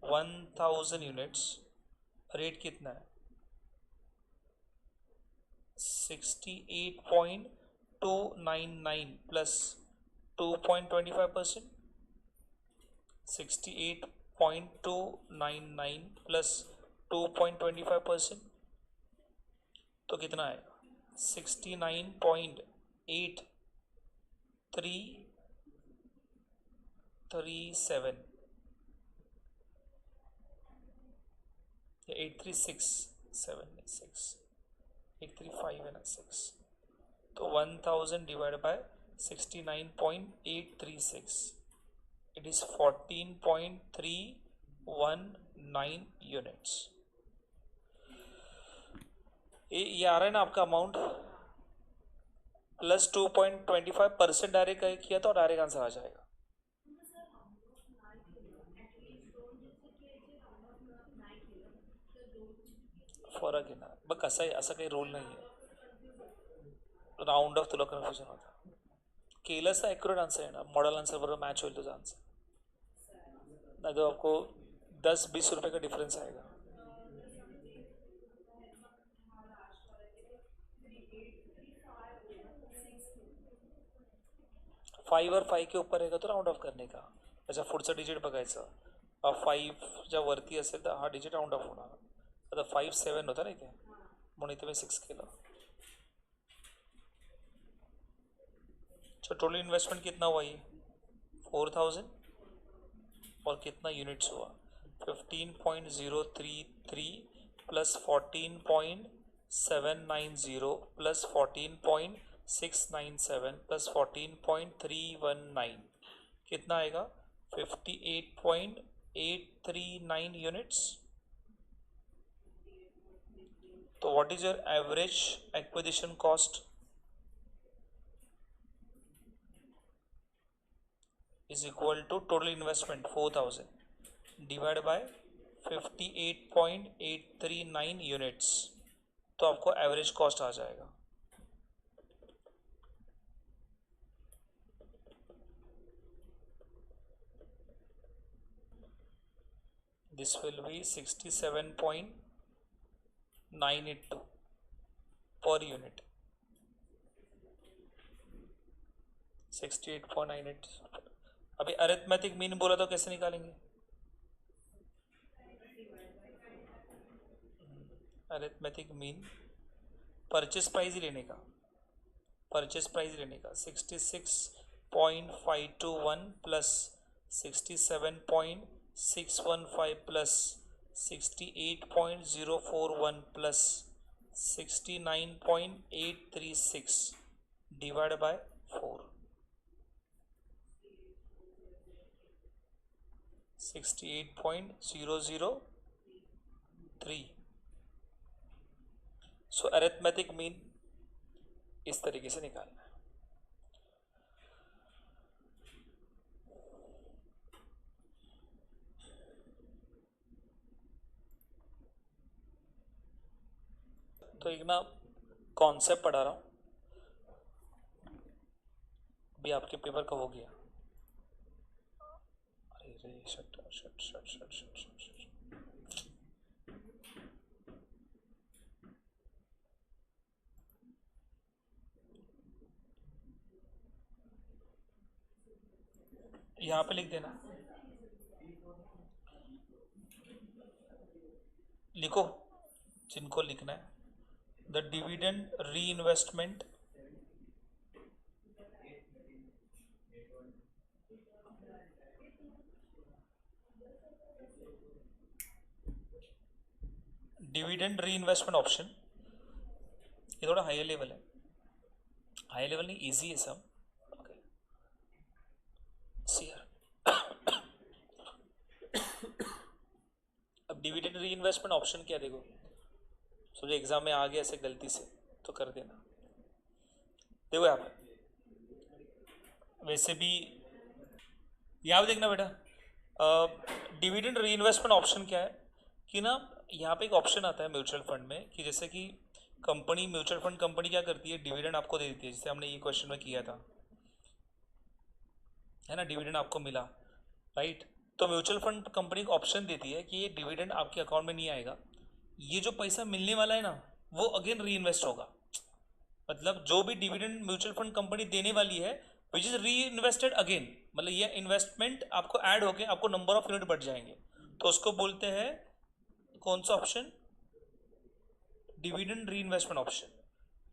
1000 यूनिट्स, रेट कितना है 68.299 प्लस 2.25%, 68.299 प्लस 2.25% तो कितना आएगा 69.8337 या 8367 835 है ना 6, तो 1000 divide by 69.836 it is 14.319 units. ये आ रहा है ना आपका अमाउंट, प्लस 2.25% डायरेक्ट किया तो डायरेक्ट आंसर आ जाएगा। फरक आहे ना बघ, कसं आहे असं काही रोल नाही आहे, राउंड ऑफ तुला कन्फ्युजन होता, केलंस तर ॲक्युरेट आंसर आहे ना, मॉडल आंसर बरोबर मैच होईल तुझा आंसर, नहीं तो आपको 10-20 रुपए का डिफरेंस आएगा। फाइव और 5 के ऊपर रहेगा तो राउंड ऑफ करने का, अच्छा पुढचा डिजिट बघायचं, 5 वरती असेल तर हा डिजिट राउंड ऑफ होणार, आता 5-7 होता ना इथे, म्हणून इथे मी 6 केलं। तो टोटल इन्वेस्टमेंट कितना हुआ ये 4000 और कितना यूनिट्स हुआ 15.033 प्लस 14.6 790 प्लस 14.697 प्लस 14.319 कितना आएगा? 58.839 यूनिट्स। तो what is your average acquisition cost? Is equal to total investment 4000 divide by 58.839 units, तो आपको एवरेज कॉस्ट आ जाएगा। This will B 67.982 per unit. 68.98। अभी अरिथमेटिक मीन बोला तो कैसे निकालेंगे? अरिथमेटिक मीन परचेस प्राइस ही लेने का, परचेस प्राइस लेने का 66.521 plus 67.615 plus 68.041 plus 69.836 divide by 4, 68.003। So arithmetic mean इस तरीके से निकालना है। तो एक ना कॉन्सेप्ट पढ़ा रहा हूँ, भी आपके पेपर का हो गया। अरे रे shut shut shut shut shut shut shut. यहाँ पे लिख देना, लिखो जिनको लिखना है। द डिविडेंड री इन्वेस्टमेंट डिविडेंड री इन्वेस्टमेंट ऑप्शन, ये थोड़ा हाई लेवल है, हाई लेवल नहीं, इजी है सब। ओके सी अब डिविडेंड री इन्वेस्टमेंट ऑप्शन क्या, देखो सोचो एग्जाम में आ गया ऐसे गलती से तो कर देना। देखो यहाँ पे वैसे भी यहाँ पे देखना बेटा, डिविडेंड री इन्वेस्टमेंट ऑप्शन क्या है कि ना, यहाँ पे एक ऑप्शन आता है म्यूचुअल फंड में कि जैसे कि कंपनी, म्यूचुअल फंड कंपनी क्या करती है, डिविडेंड आपको दे देती है, जैसे हमने ये क्वेश्चन में किया था, है ना, डिविडेंड आपको मिला, राइट। तो म्यूचुअल फंड कंपनी को ऑप्शन देती है कि ये डिविडेंड आपके अकाउंट में नहीं आएगा, ये जो पैसा मिलने वाला है ना वो अगेन री इन्वेस्ट होगा। मतलब जो भी डिविडेंड म्यूचुअल फंड कंपनी देने वाली है विच इज री इन्वेस्टेड अगेन, मतलब ये इन्वेस्टमेंट आपको ऐड होके आपको नंबर ऑफ यूनिट बढ़ जाएंगे, तो उसको बोलते हैं कौन सा ऑप्शन, डिविडेंड री इन्वेस्टमेंट ऑप्शन,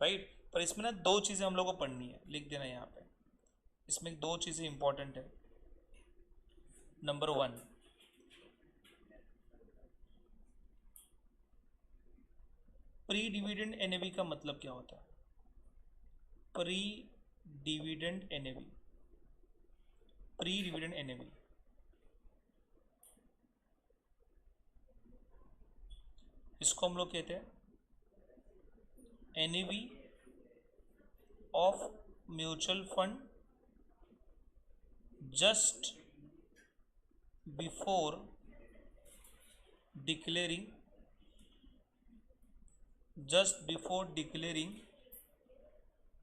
राइट। पर इसमें ना दो चीज़ें हम लोग को पढ़नी है, लिख देना यहाँ पे, इसमें दो चीज़ें इंपॉर्टेंट है। नंबर 1, प्री डिविडेंड एनएवी का मतलब क्या होता है? Pre dividend NAV, pre dividend NAV इसको हम लोग कहते हैं NAV of mutual fund just before declaring,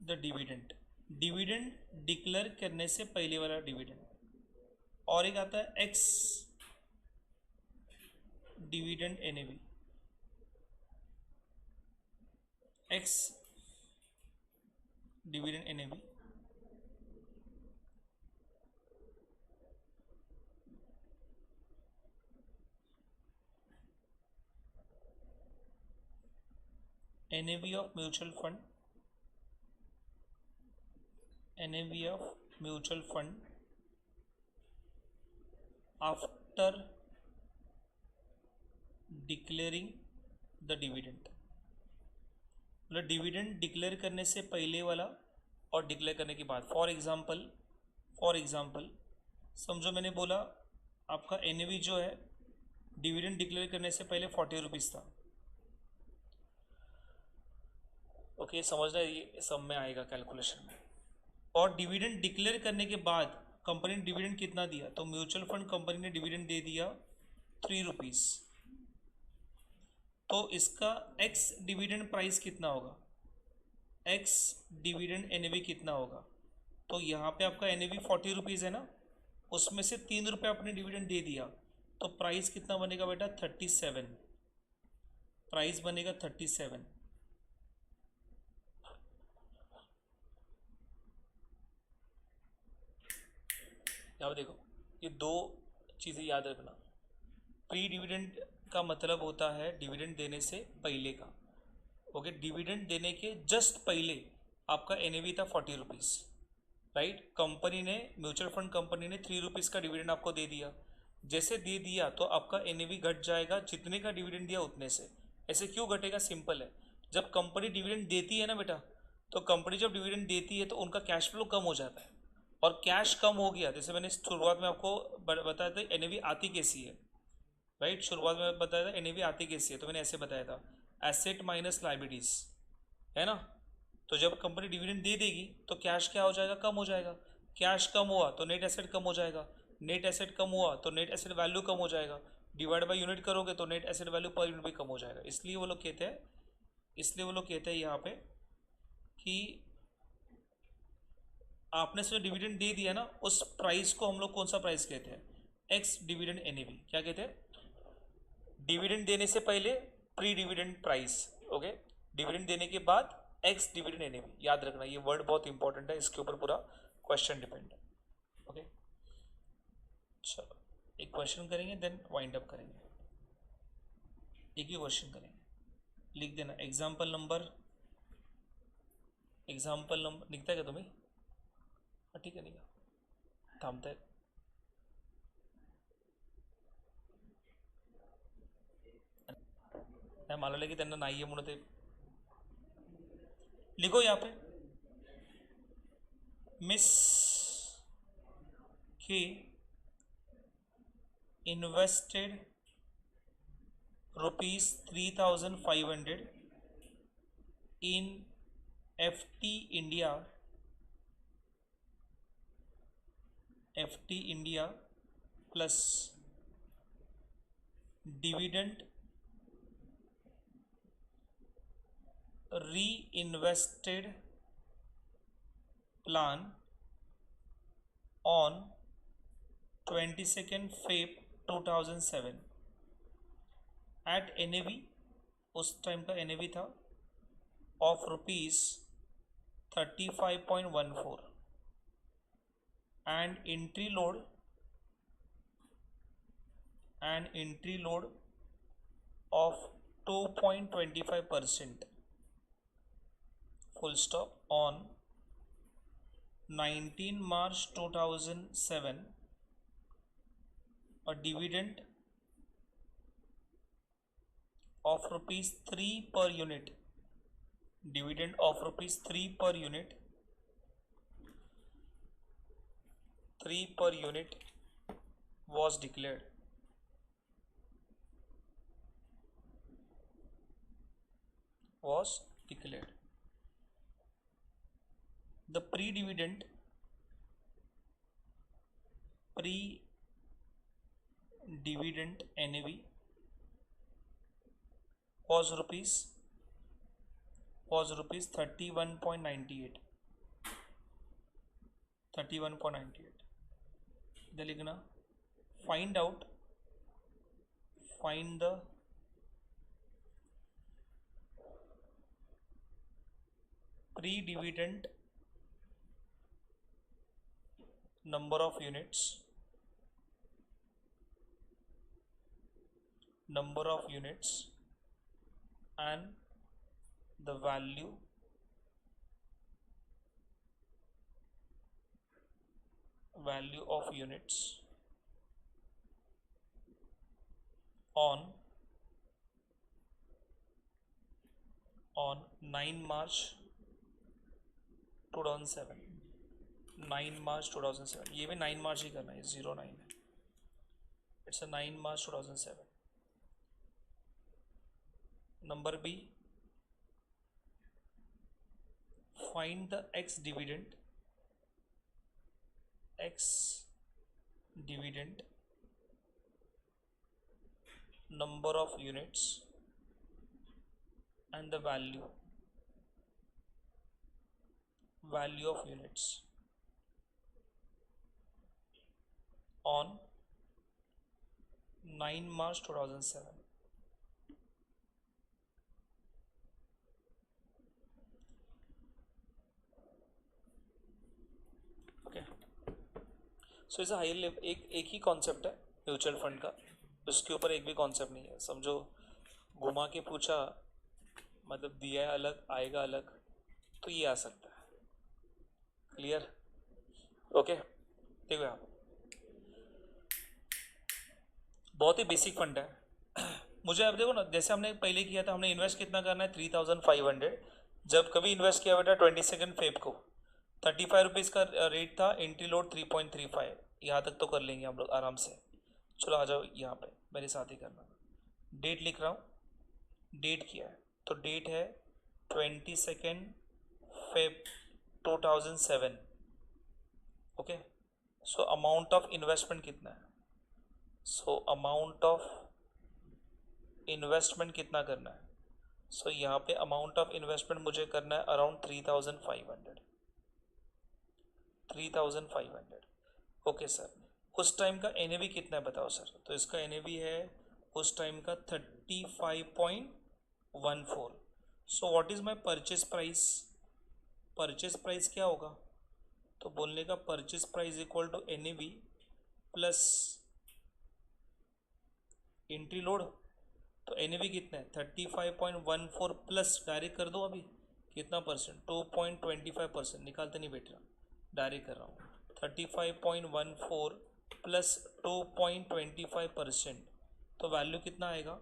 the dividend, dividend declare करने से पहले वाला डिविडेंड। और एक आता है x dividend NAV, x dividend NAV, NAV of mutual fund, NAV of mutual fund after declaring the dividend, मतलब डिविडेंड डिक्लेयर करने से पहले वाला और डिक्लेयर करने के बाद। फॉर एग्जांपल समझो मैंने बोला आपका एनएवी जो है डिविडेंड डिक्लेयर करने से पहले 40 रुपीज़ था। ओके, समझना, ये सब में आएगा कैलकुलेशन में। और डिविडेंड डिक्लेयर करने के बाद कंपनी ने डिविडेंड कितना दिया, तो म्यूचुअल फंड कंपनी ने डिविडेंड दे दिया 3 रुपीज़। तो इसका एक्स डिविडेंड प्राइस कितना होगा, एक्स डिविडेंड एनएवी कितना होगा। तो यहाँ पे आपका एनएवी 40 रुपीज़ है ना, उसमें से 3 रुपये आपने डिविडेंड दे दिया, तो प्राइस कितना बनेगा बेटा, 37। प्राइस बनेगा 37। यहाँ देखो, ये दो चीज़ें याद रखना। प्री डिविडेंड का मतलब होता है डिविडेंड देने से पहले का। ओके, डिविडेंड देने के जस्ट पहले आपका एनएवी था 40 रुपीज़, राइट। कंपनी ने, म्यूचुअल फंड कंपनी ने 3 रुपीज़ का डिविडेंड आपको दे दिया। जैसे दे दिया तो आपका एनएवी घट जाएगा जितने का डिविडेंड दिया उतने से। ऐसे क्यों घटेगा, सिंपल है। जब कंपनी डिविडेंड देती है ना बेटा, तो कंपनी जब डिविडेंड देती है तो उनका कैश फ्लो कम हो जाता है, और कैश कम हो गया, जैसे मैंने शुरुआत में आपको बताया था एनएवी आती कैसी है, राइट। शुरुआत में बताया था एनएवी आती कैसी है, तो मैंने ऐसे बताया था, एसेट माइनस लाइबिलिटीज, है ना। तो जब कंपनी डिविडेंड दे देगी तो कैश क्या हो जाएगा, कम हो जाएगा। कैश कम हुआ तो नेट एसेट कम हो जाएगा, नेट एसेट कम हुआ तो नेट एसेट वैल्यू कम हो जाएगा, डिवाइड बाय यूनिट करोगे तो net asset value per unit भी कम हो जाएगा। इसलिए वो लोग कहते हैं यहाँ पे कि आपने जो डिविडेंड दे दिया ना, उस प्राइस को हम लोग कौन सा प्राइस कहते हैं, एक्स डिविडेंड एनएवी। क्या कहते हैं, डिविडेंड देने से पहले pre dividend price, okay, dividend देने के बाद एक्स डिविडेंड एनएवी। याद रखना, ये वर्ड बहुत इंपॉर्टेंट है, इसके ऊपर पूरा क्वेश्चन डिपेंड है। ओके, चलो एक क्वेश्चन करेंगे देन वाइंड अप करेंगे। एक ही क्वेश्चन करेंगे, लिख देना एग्जाम्पल नंबर निघता है का तुम्ही, हाँ ठीक आहे, निघा, थांबताय। नाही, मला लगे त्यांना नाही आहे म्हणून ते लिखो यहाँ पे, मिस के invested ₹3,500 in FT India plus dividend reinvested plan on 22nd Feb 2007 at NAV, उस टाइम का NAV था of ₹35.14 and entry load of 2.25% full stop on 19 March 2007, a dividend of ₹3 per unit, dividend of ₹3 per unit, 3 per unit was declared. The pre-dividend NAV was rupees 31.98. इधर लिखना, find the pre-dividend number of units and the value of units on on 9 March 2007, 9 March 2007, ये भी 9 मार्च ही करना है, 09 है, it's a 9 March 2007. Number B, find the x dividend number of units and the value of units on 9 March 2007. Okay, सो इस हाई लेवल एक ही कॉन्सेप्ट है म्यूचुअल फंड का, उसके ऊपर एक भी कॉन्सेप्ट नहीं है. समझो, घुमा के पूछा मतलब दिया है अलग, आएगा अलग, तो ये आ सकता है. क्लियर? ओके, देखो आप, बहुत ही बेसिक फंड है. मुझे अब देखो ना, जैसे हमने पहले किया था, हमने इन्वेस्ट कितना करना है, 3500. जब कभी इन्वेस्ट किया बेटा 22 को 35 रुपीज़ का रेट था, एंट्री लोड 3.35, यहाँ तक तो कर लेंगे हम लोग आराम से. चलो आ जाओ यहाँ पे, मेरे साथ ही करना. डेट लिख रहा हूँ, डेट किया है तो डेट है 22 Feb 2007. Okay, so amount of investment कितना है, सो अमाउंट ऑफ इन्वेस्टमेंट कितना करना है. सो यहाँ पे अमाउंट ऑफ इन्वेस्टमेंट मुझे करना है अराउंड 3500. ओके सर, उस टाइम का एनएवी कितना है बताओ सर. तो इसका एनएवी है उस टाइम का 35.14. So what is my purchase price. Purchase price क्या होगा, तो बोलने का purchase price equal to NAV plus entry load. तो एनएवी कितना है 35.14 प्लस, डायरेक्ट कर दो अभी कितना परसेंट, 2.25% निकालते नहीं बैठ रहा, डायरेक्ट कर रहा हूँ. 35.14 प्लस 2.25%, तो वैल्यू कितना आएगा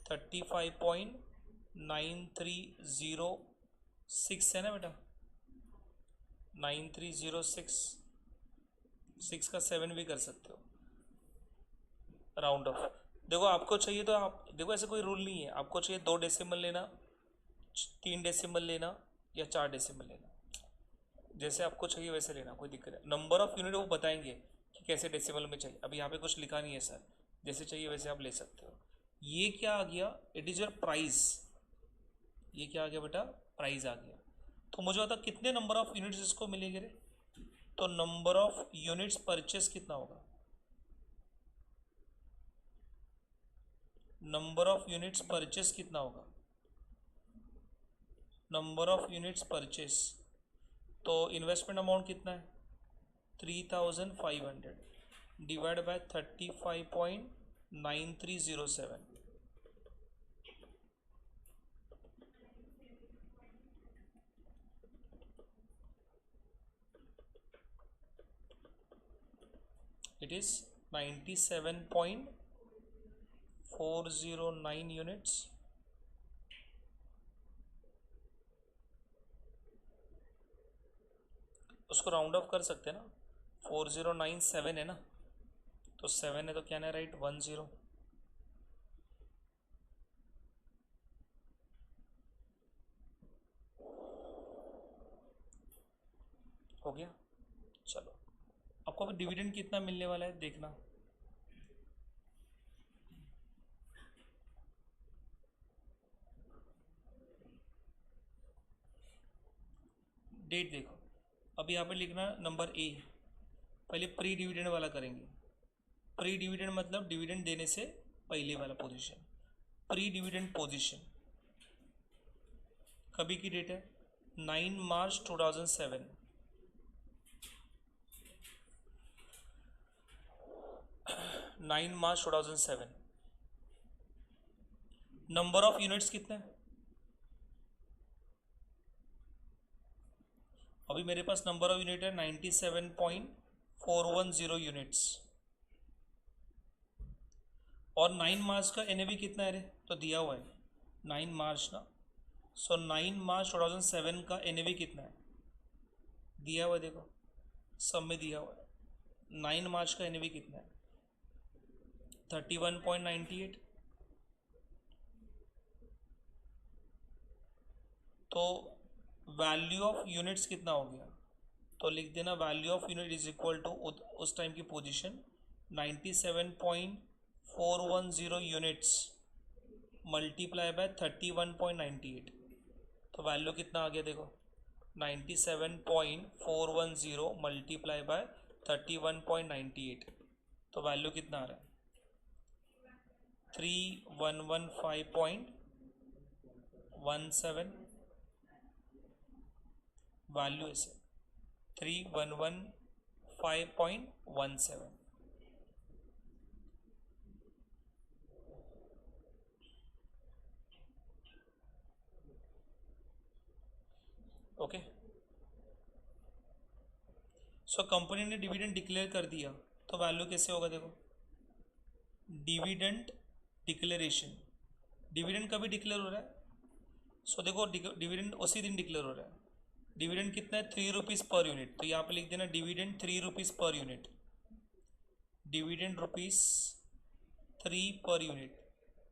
35.9306 है ना बेटा, 9306. 6 का 7 भी कर सकते हो राउंड ऑफ. देखो आपको चाहिए तो आप देखो, ऐसे कोई रूल नहीं है, आपको चाहिए 2 डेसिमल लेना, 3 डेसिमल लेना या 4 डेसिमल लेना, जैसे आपको चाहिए वैसे लेना, कोई दिक्कत है. नंबर ऑफ यूनिट वो बताएंगे कि कैसे डेसिमल में चाहिए, अभी यहाँ पे कुछ लिखा नहीं है सर, जैसे चाहिए वैसे आप ले सकते हो. ये क्या आ गया, इट इज़ योर प्राइस. ये क्या आ गया बेटा, प्राइस आ गया. तो मुझे बता कितने नंबर ऑफ यूनिट्स इसको मिलेंगे रे, तो नंबर ऑफ यूनिट्स परचेस कितना होगा, नंबर ऑफ यूनिट्स परचेस कितना होगा, नंबर ऑफ यूनिट्स परचेस. तो इन्वेस्टमेंट अमाउंट कितना है 3500 divide by 35.9307. It is 97.409 units. उसको राउंड ऑफ कर सकते हैं ना, 4097 है ना, तो 7 है तो क्या ना राइट 10. हो गया. चलो, आपको अभी डिविडेंड कितना मिलने वाला है देखना. डेट देखो, अब यहाँ पे लिखना नंबर ए. पहले प्री डिविडेंड वाला करेंगे. प्री डिविडेंड मतलब डिविडेंड देने से पहले वाला पोजीशन. प्री डिविडेंड पोजीशन कभी की डेट है 9 March 2007. 9 March 2007. Number of units कितने हैं, अभी मेरे पास नंबर ऑफ यूनिट है 97.410 यूनिट्स. और 9 मार्च का एनएवी कितना है रे, तो दिया हुआ है 9 मार्च ना, सो 9 मार्च 2007 का NAV कितना है, दिया हुआ है, देखो सब में दिया हुआ है। 9 मार्च का NAV कितना है, 31.98। तो वैल्यू ऑफ यूनिट्स कितना हो गया, तो लिख देना value of unit is equal to उस टाइम की पोजीशन 97.410 यूनिट्स मल्टीप्लाई बाय 31.98। तो वैल्यू कितना आ गया देखो, 97.410 मल्टीप्लाई बाय 31.98। तो वैल्यू कितना आ रहा है, 3115.17। वैल्यू इसे 3115.17। ओके, सो कंपनी ने डिविडेंड डिक्लेयर कर दिया, तो वैल्यू कैसे होगा देखो, डिविडेंड डिक्लेरेशन। डिविडेंड कभी डिक्लेयर हो रहा है, सो देखो डिविडेंड उसी दिन डिक्लेयर हो रहा है। डिविडेंड कितना है, 3 रुपीज़ पर यूनिट, तो यहाँ पे लिख देना dividend 3 rupees per unit, dividend rupees 3 per unit.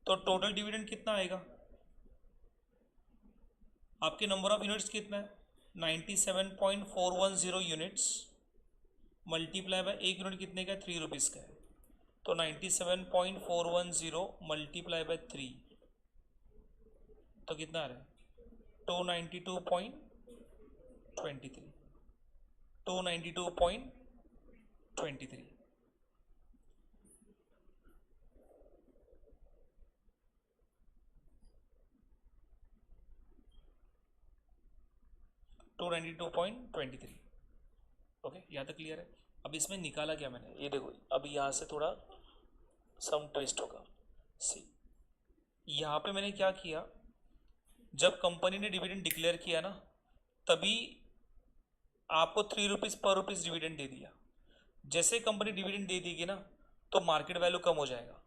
तो टोटल डिविडेंड कितना आएगा, आपके नंबर ऑफ यूनिट्स कितना है, 97.410 यूनिट्स मल्टीप्लाई बाय एक यूनिट कितने का है, 3 रुपीज़ का है। तो 97.410 मल्टीप्लाई बाय 3 तो कितना आ रहा है, 292.23। 292.23। ओके, यहाँ तक क्लियर है। अब इसमें निकाला क्या मैंने, ये देखो, अब यहाँ से थोड़ा सम ट्विस्ट होगा। सी, यहाँ पे मैंने क्या किया, जब कंपनी ने डिविडेंड डिक्लेयर किया ना, तभी आपको 3 रुपीज़ पर रुपीज़ डिविडेंड दे दिया। जैसे कंपनी डिविडेंड दे देगी ना, तो मार्केट वैल्यू कम हो जाएगा,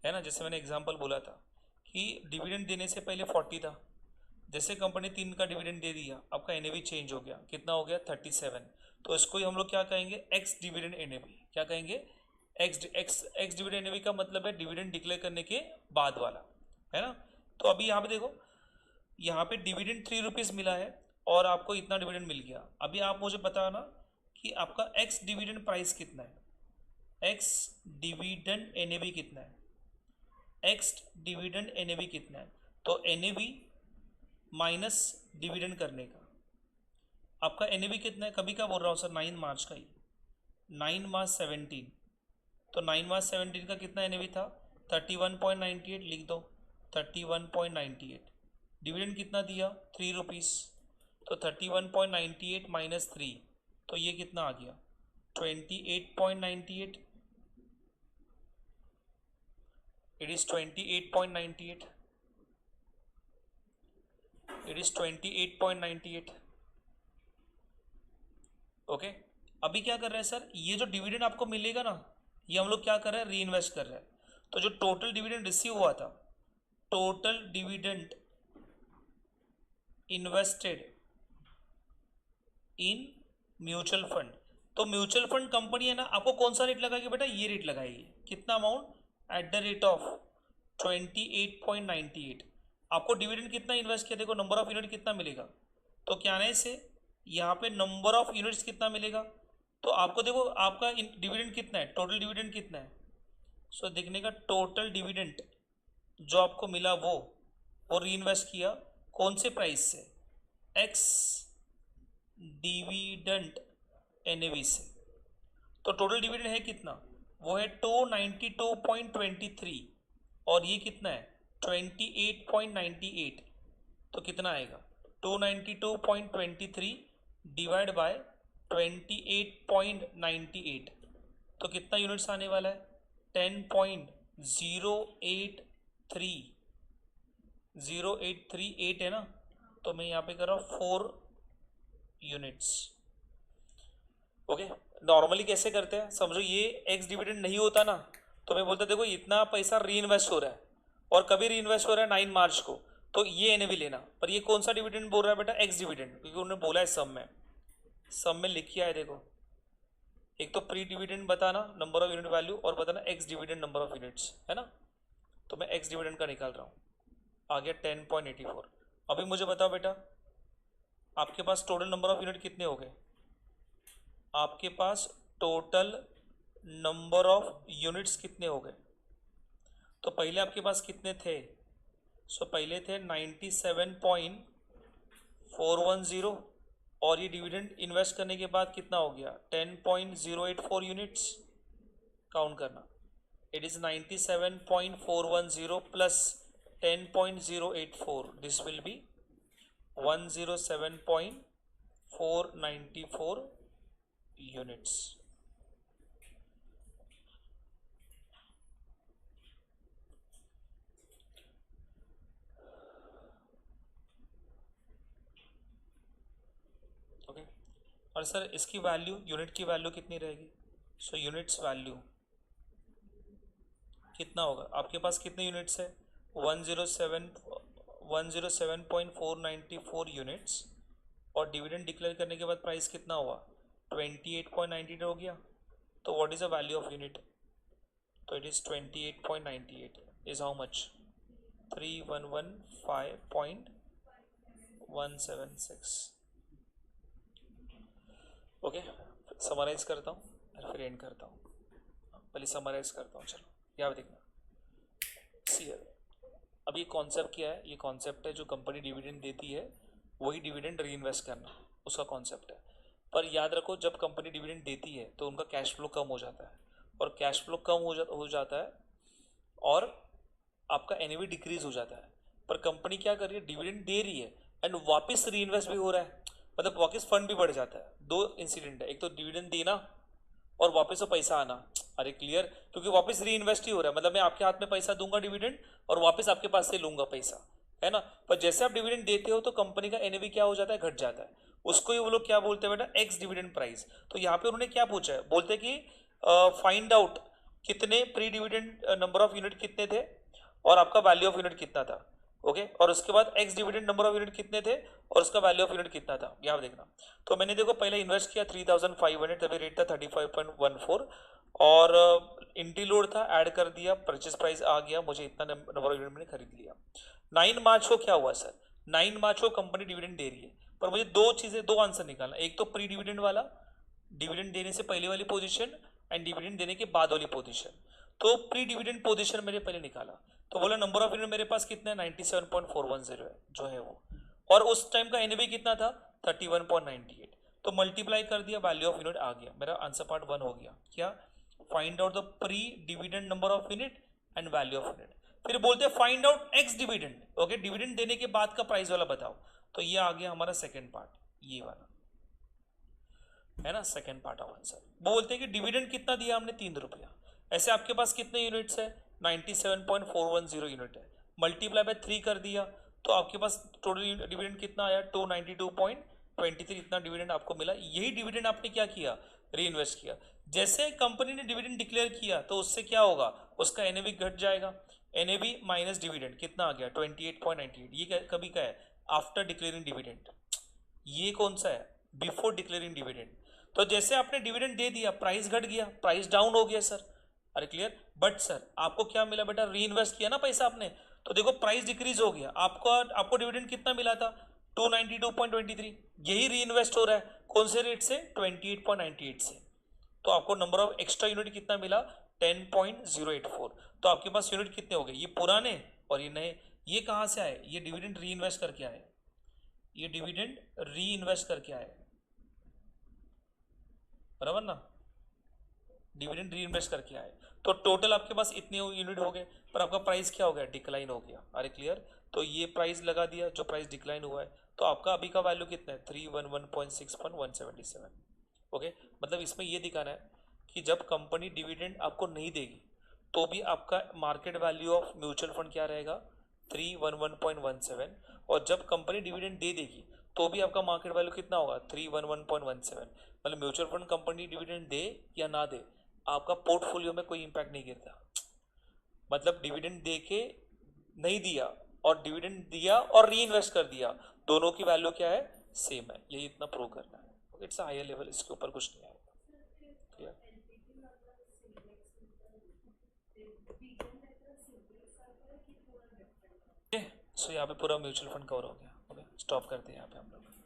है ना। जैसे मैंने एग्जांपल बोला था कि डिविडेंड देने से पहले 40 था, जैसे कंपनी 3 का डिविडेंड दे दिया, आपका NAV चेंज हो गया, कितना हो गया, 37। तो इसको ही हम लोग क्या कहेंगे, एक्स डिविडेंड NAV। क्या कहेंगे, एक्स डिविडेंड NAV का मतलब है डिविडेंड डिक्लेयर करने के बाद वाला, है ना। तो अभी यहाँ पे देखो, यहाँ पे डिविडेंड 3 रुपीज़ मिला है और आपको इतना डिविडेंड मिल गया। अभी आप मुझे बताना कि आपका एक्स डिविडेंड प्राइस कितना है, एक्स डिविडेंड NAV कितना है, एक्स डिविडेंड NAV कितना है। तो NAV माइनस डिविडेंड करने का, आपका NAV कितना है, कभी का बोल रहा हूँ सर, 9 मार्च का ही, 9 मार्च 17। तो 9 मार्च 17 का कितना NAV था, 31.98, लिख दो 31.98। डिविडेंड कितना दिया, 3 रुपीज़। तो 31.98 माइनस 3, तो ये कितना आ गया, 28.98। It is 28.98, it is 28.98। Okay, अभी क्या कर रहे हैं सर, ये जो डिविडेंड आपको मिलेगा ना, ये हम लोग क्या कर रहे हैं, री इन्वेस्ट कर रहे हैं। तो जो टोटल डिविडेंड रिसीव हुआ था, total dividend invested in mutual fund. तो म्यूचुअल फंड कंपनी है ना, आपको कौन सा रेट लगाएगी बेटा, ये रेट लगाएगी। कितना amount, at the rate of 28.98। आपको डिविडेंड कितना इन्वेस्ट किया, देखो नंबर ऑफ यूनिट कितना मिलेगा। तो क्या आने से यहाँ पे नंबर ऑफ यूनिट्स कितना मिलेगा, तो आपको देखो आपका डिविडेंड कितना है, टोटल डिविडेंड कितना है। सो देखने का टोटल डिविडेंड जो आपको मिला वो री इन्वेस्ट किया कौन से प्राइस से, एक्स डिविडेंड NAV से। तो टोटल डिविडेंड है कितना, वो है 292.23 और ये कितना है 28.98। तो कितना आएगा 292.23 डिवाइड बाय 28.98। तो कितना यूनिट्स आने वाला है 10.0838 है ना। तो मैं यहाँ पे कर रहा हूँ 4 यूनिट्स। ओके, नॉर्मली कैसे करते हैं, समझो ये एक्स डिविडेंड नहीं होता ना, तो मैं बोलता देखो इतना पैसा री इन्वेस्ट हो रहा है, और कभी री इन्वेस्ट हो रहा है 9 मार्च को, तो ये एनएवी लेना, पर ये कौन सा डिविडेंड बोल रहा है बेटा, एक्स डिविडेंड, क्योंकि उन्होंने बोला है सब में लिख किया है देखो, एक तो प्री डिविडेंड बताना नंबर ऑफ यूनिट वैल्यू और बताना x dividend number of units, है ना। तो मैं एक्स डिविडेंड का निकाल रहा हूँ, आ गया 10.84। अभी मुझे बताओ बेटा, आपके पास टोटल नंबर ऑफ यूनिट कितने हो गए, आपके पास टोटल नंबर ऑफ यूनिट्स कितने हो गए। तो पहले आपके पास कितने थे, पहले थे 97.410, और ये डिविडेंड इन्वेस्ट करने के बाद कितना हो गया 10.084 यूनिट्स, काउंट करना, it is 97.410 plus 10.084, this will B 107.494 units. Okay, और सर इसकी वैल्यू, यूनिट की वैल्यू कितनी रहेगी, यूनिट्स वैल्यू कितना होगा, आपके पास कितने यूनिट्स है 107.494 यूनिट्स, और डिविडेंड डिक्लेयर करने के बाद प्राइस कितना हुआ 28.98 हो गया। तो what is the value of unit, तो it is 28.98 is how much 3115.176। Okay, summarize करता हूँ और फिर एंड करता हूँ, पहले समराइज करता हूँ। चलो यहाँ देखना, सी अब ये कॉन्सेप्ट क्या है, ये कॉन्सेप्ट है जो कंपनी डिविडेंड देती है वही डिविडेंड री इन्वेस्ट करना, उसका कॉन्सेप्ट है। पर याद रखो, जब कंपनी डिविडेंड देती है तो उनका कैश फ्लो कम हो जाता है, और कैश फ्लो कम हो जाता है और आपका एनएवी डिक्रीज हो जाता है। पर कंपनी क्या कर रही है, डिविडेंड दे रही है एंड वापस री इन्वेस्ट भी हो रहा है, मतलब वापस फंड भी बढ़ जाता है। दो इंसिडेंट है, एक तो डिविडेंड देना और वापस वो पैसा आना। अरे क्लियर, क्योंकि वापस री इन्वेस्ट ही हो रहा है, मतलब मैं आपके हाथ में पैसा दूंगा डिविडेंड और वापस आपके पास से लूंगा पैसा, है ना। पर जैसे आप डिविडेंड देते हो तो कंपनी का एनएवी क्या हो जाता है, घट जाता है। उसको ही वो लोग क्या बोलते हैं बेटा, एक्स डिविडेंड प्राइस। तो यहाँ पे उन्होंने क्या पूछा है, बोलते हैं कि फाइंड आउट कितने pre dividend number of unit कितने थे और आपका वैल्यू ऑफ यूनिट कितना था। ओके, और उसके बाद x dividend number of unit कितने थे और उसका वैल्यू ऑफ यूनिट कितना था, यहाँ देखना। तो मैंने देखो पहले इन्वेस्ट किया 3500, तभी रेट था 35.14, और इंटी लोड था, ऐड कर दिया, परचेस प्राइस आ गया, मुझे इतना नंबर ऑफ यूनिट मैंने खरीद लिया। 9 मार्च को क्या हुआ सर, 9 मार्च को कंपनी डिविडेंड दे रही है, पर मुझे दो आंसर निकालना, एक तो प्री डिविडेंड वाला, डिविडेंड देने से पहले वाली पोजीशन, एंड डिविडेंड देने के बाद वाली पोजीशन। तो प्री डिविडेंड पोजीशन मैंने पहले निकाला, तो बोला नंबर ऑफ यूनिट मेरे पास कितना है 97.410 है, जो है वो, और उस टाइम का एनएवी कितना था 31.98, तो मल्टीप्लाई कर दिया, वैल्यू ऑफ यूनिट आ गया, मेरा आंसर पार्ट 1 हो गया। क्या, find out the pre dividend number of unit and value of unit. फिर बोलते हैं find out x dividend, okay, dividend देने के बाद का प्राइस वाला बताओ। तो ये आ गया हमारा सेकेंड पार्ट, ये वाला है ना, सेकेंड पार्ट ऑफ आंसर। बोलते हैं कि डिविडेंड कितना दिया हमने, 3 रुपया। ऐसे आपके पास कितने यूनिट्स है 97.410 यूनिट है, मल्टीप्लाई बाय 3 कर दिया, तो आपके पास टोटल डिविडेंड कितना आया 292.23, इतना डिविडेंड आपको मिला। यही डिविडेंड आपने क्या किया, री इन्वेस्ट किया। जैसे कंपनी ने डिविडेंड डिक्लेयर किया तो उससे क्या होगा, उसका एनएवी घट जाएगा, एनएवी माइनस डिविडेंड कितना आ गया 28.98। ये कभी का है, आफ्टर डिक्लेयरिंग डिविडेंड। ये कौन सा है, बिफोर डिक्लेयरिंग डिविडेंड। तो जैसे आपने डिविडेंड दे दिया, प्राइस घट गया, प्राइस डाउन हो गया सर, अरे क्लियर। बट सर आपको क्या मिला बेटा, री इन्वेस्ट किया ना पैसा आपने, तो देखो प्राइस डिक्रीज हो गया, आपको डिविडेंड कितना मिला था 292.23, यही री इन्वेस्ट हो रहा है कौन से रेट से 28.98 से, तो आपको नंबर ऑफ एक्स्ट्रा यूनिट कितना मिला 10.084। तो आपके पास यूनिट कितने हो गए, ये पुराने और ये नए। ये कहाँ से आए, ये डिविडेंड री इन्वेस्ट करके आए, ये डिविडेंड री इन्वेस्ट करके आए, बराबर ना, डिविडेंड री इन्वेस्ट करके आए। तो टोटल आपके पास इतने यूनिट हो गए, पर आपका प्राइस क्या हो गया, डिक्लाइन हो गया। अरे क्लियर, तो ये प्राइस लगा दिया जो प्राइस डिक्लाइन हुआ है, तो आपका अभी का वैल्यू कितना है 311.6.177। ओके, मतलब इसमें ये दिखाना है कि जब कंपनी डिविडेंड आपको नहीं देगी तो भी आपका market value of mutual fund क्या रहेगा 311.17, और जब कंपनी डिविडेंड दे देगी तो भी आपका मार्केट वैल्यू कितना होगा 311.17। मतलब म्यूचुअल फंड कंपनी डिविडेंड दे या ना दे, आपका पोर्टफोलियो में कोई इंपैक्ट नहीं गिरता। मतलब डिविडेंड दे के नहीं दिया और डिविडेंड दिया और री इन्वेस्ट कर दिया, दोनों की वैल्यू क्या है, सेम है, यही इतना प्रूव करना है। इट्स हायर लेवल, इसके ऊपर कुछ नहीं आएगा। क्लियर? सो यहाँ पे पूरा म्यूचुअल फंड कवर हो गया। ओके, स्टॉप करते हैं यहाँ पे हम लोग।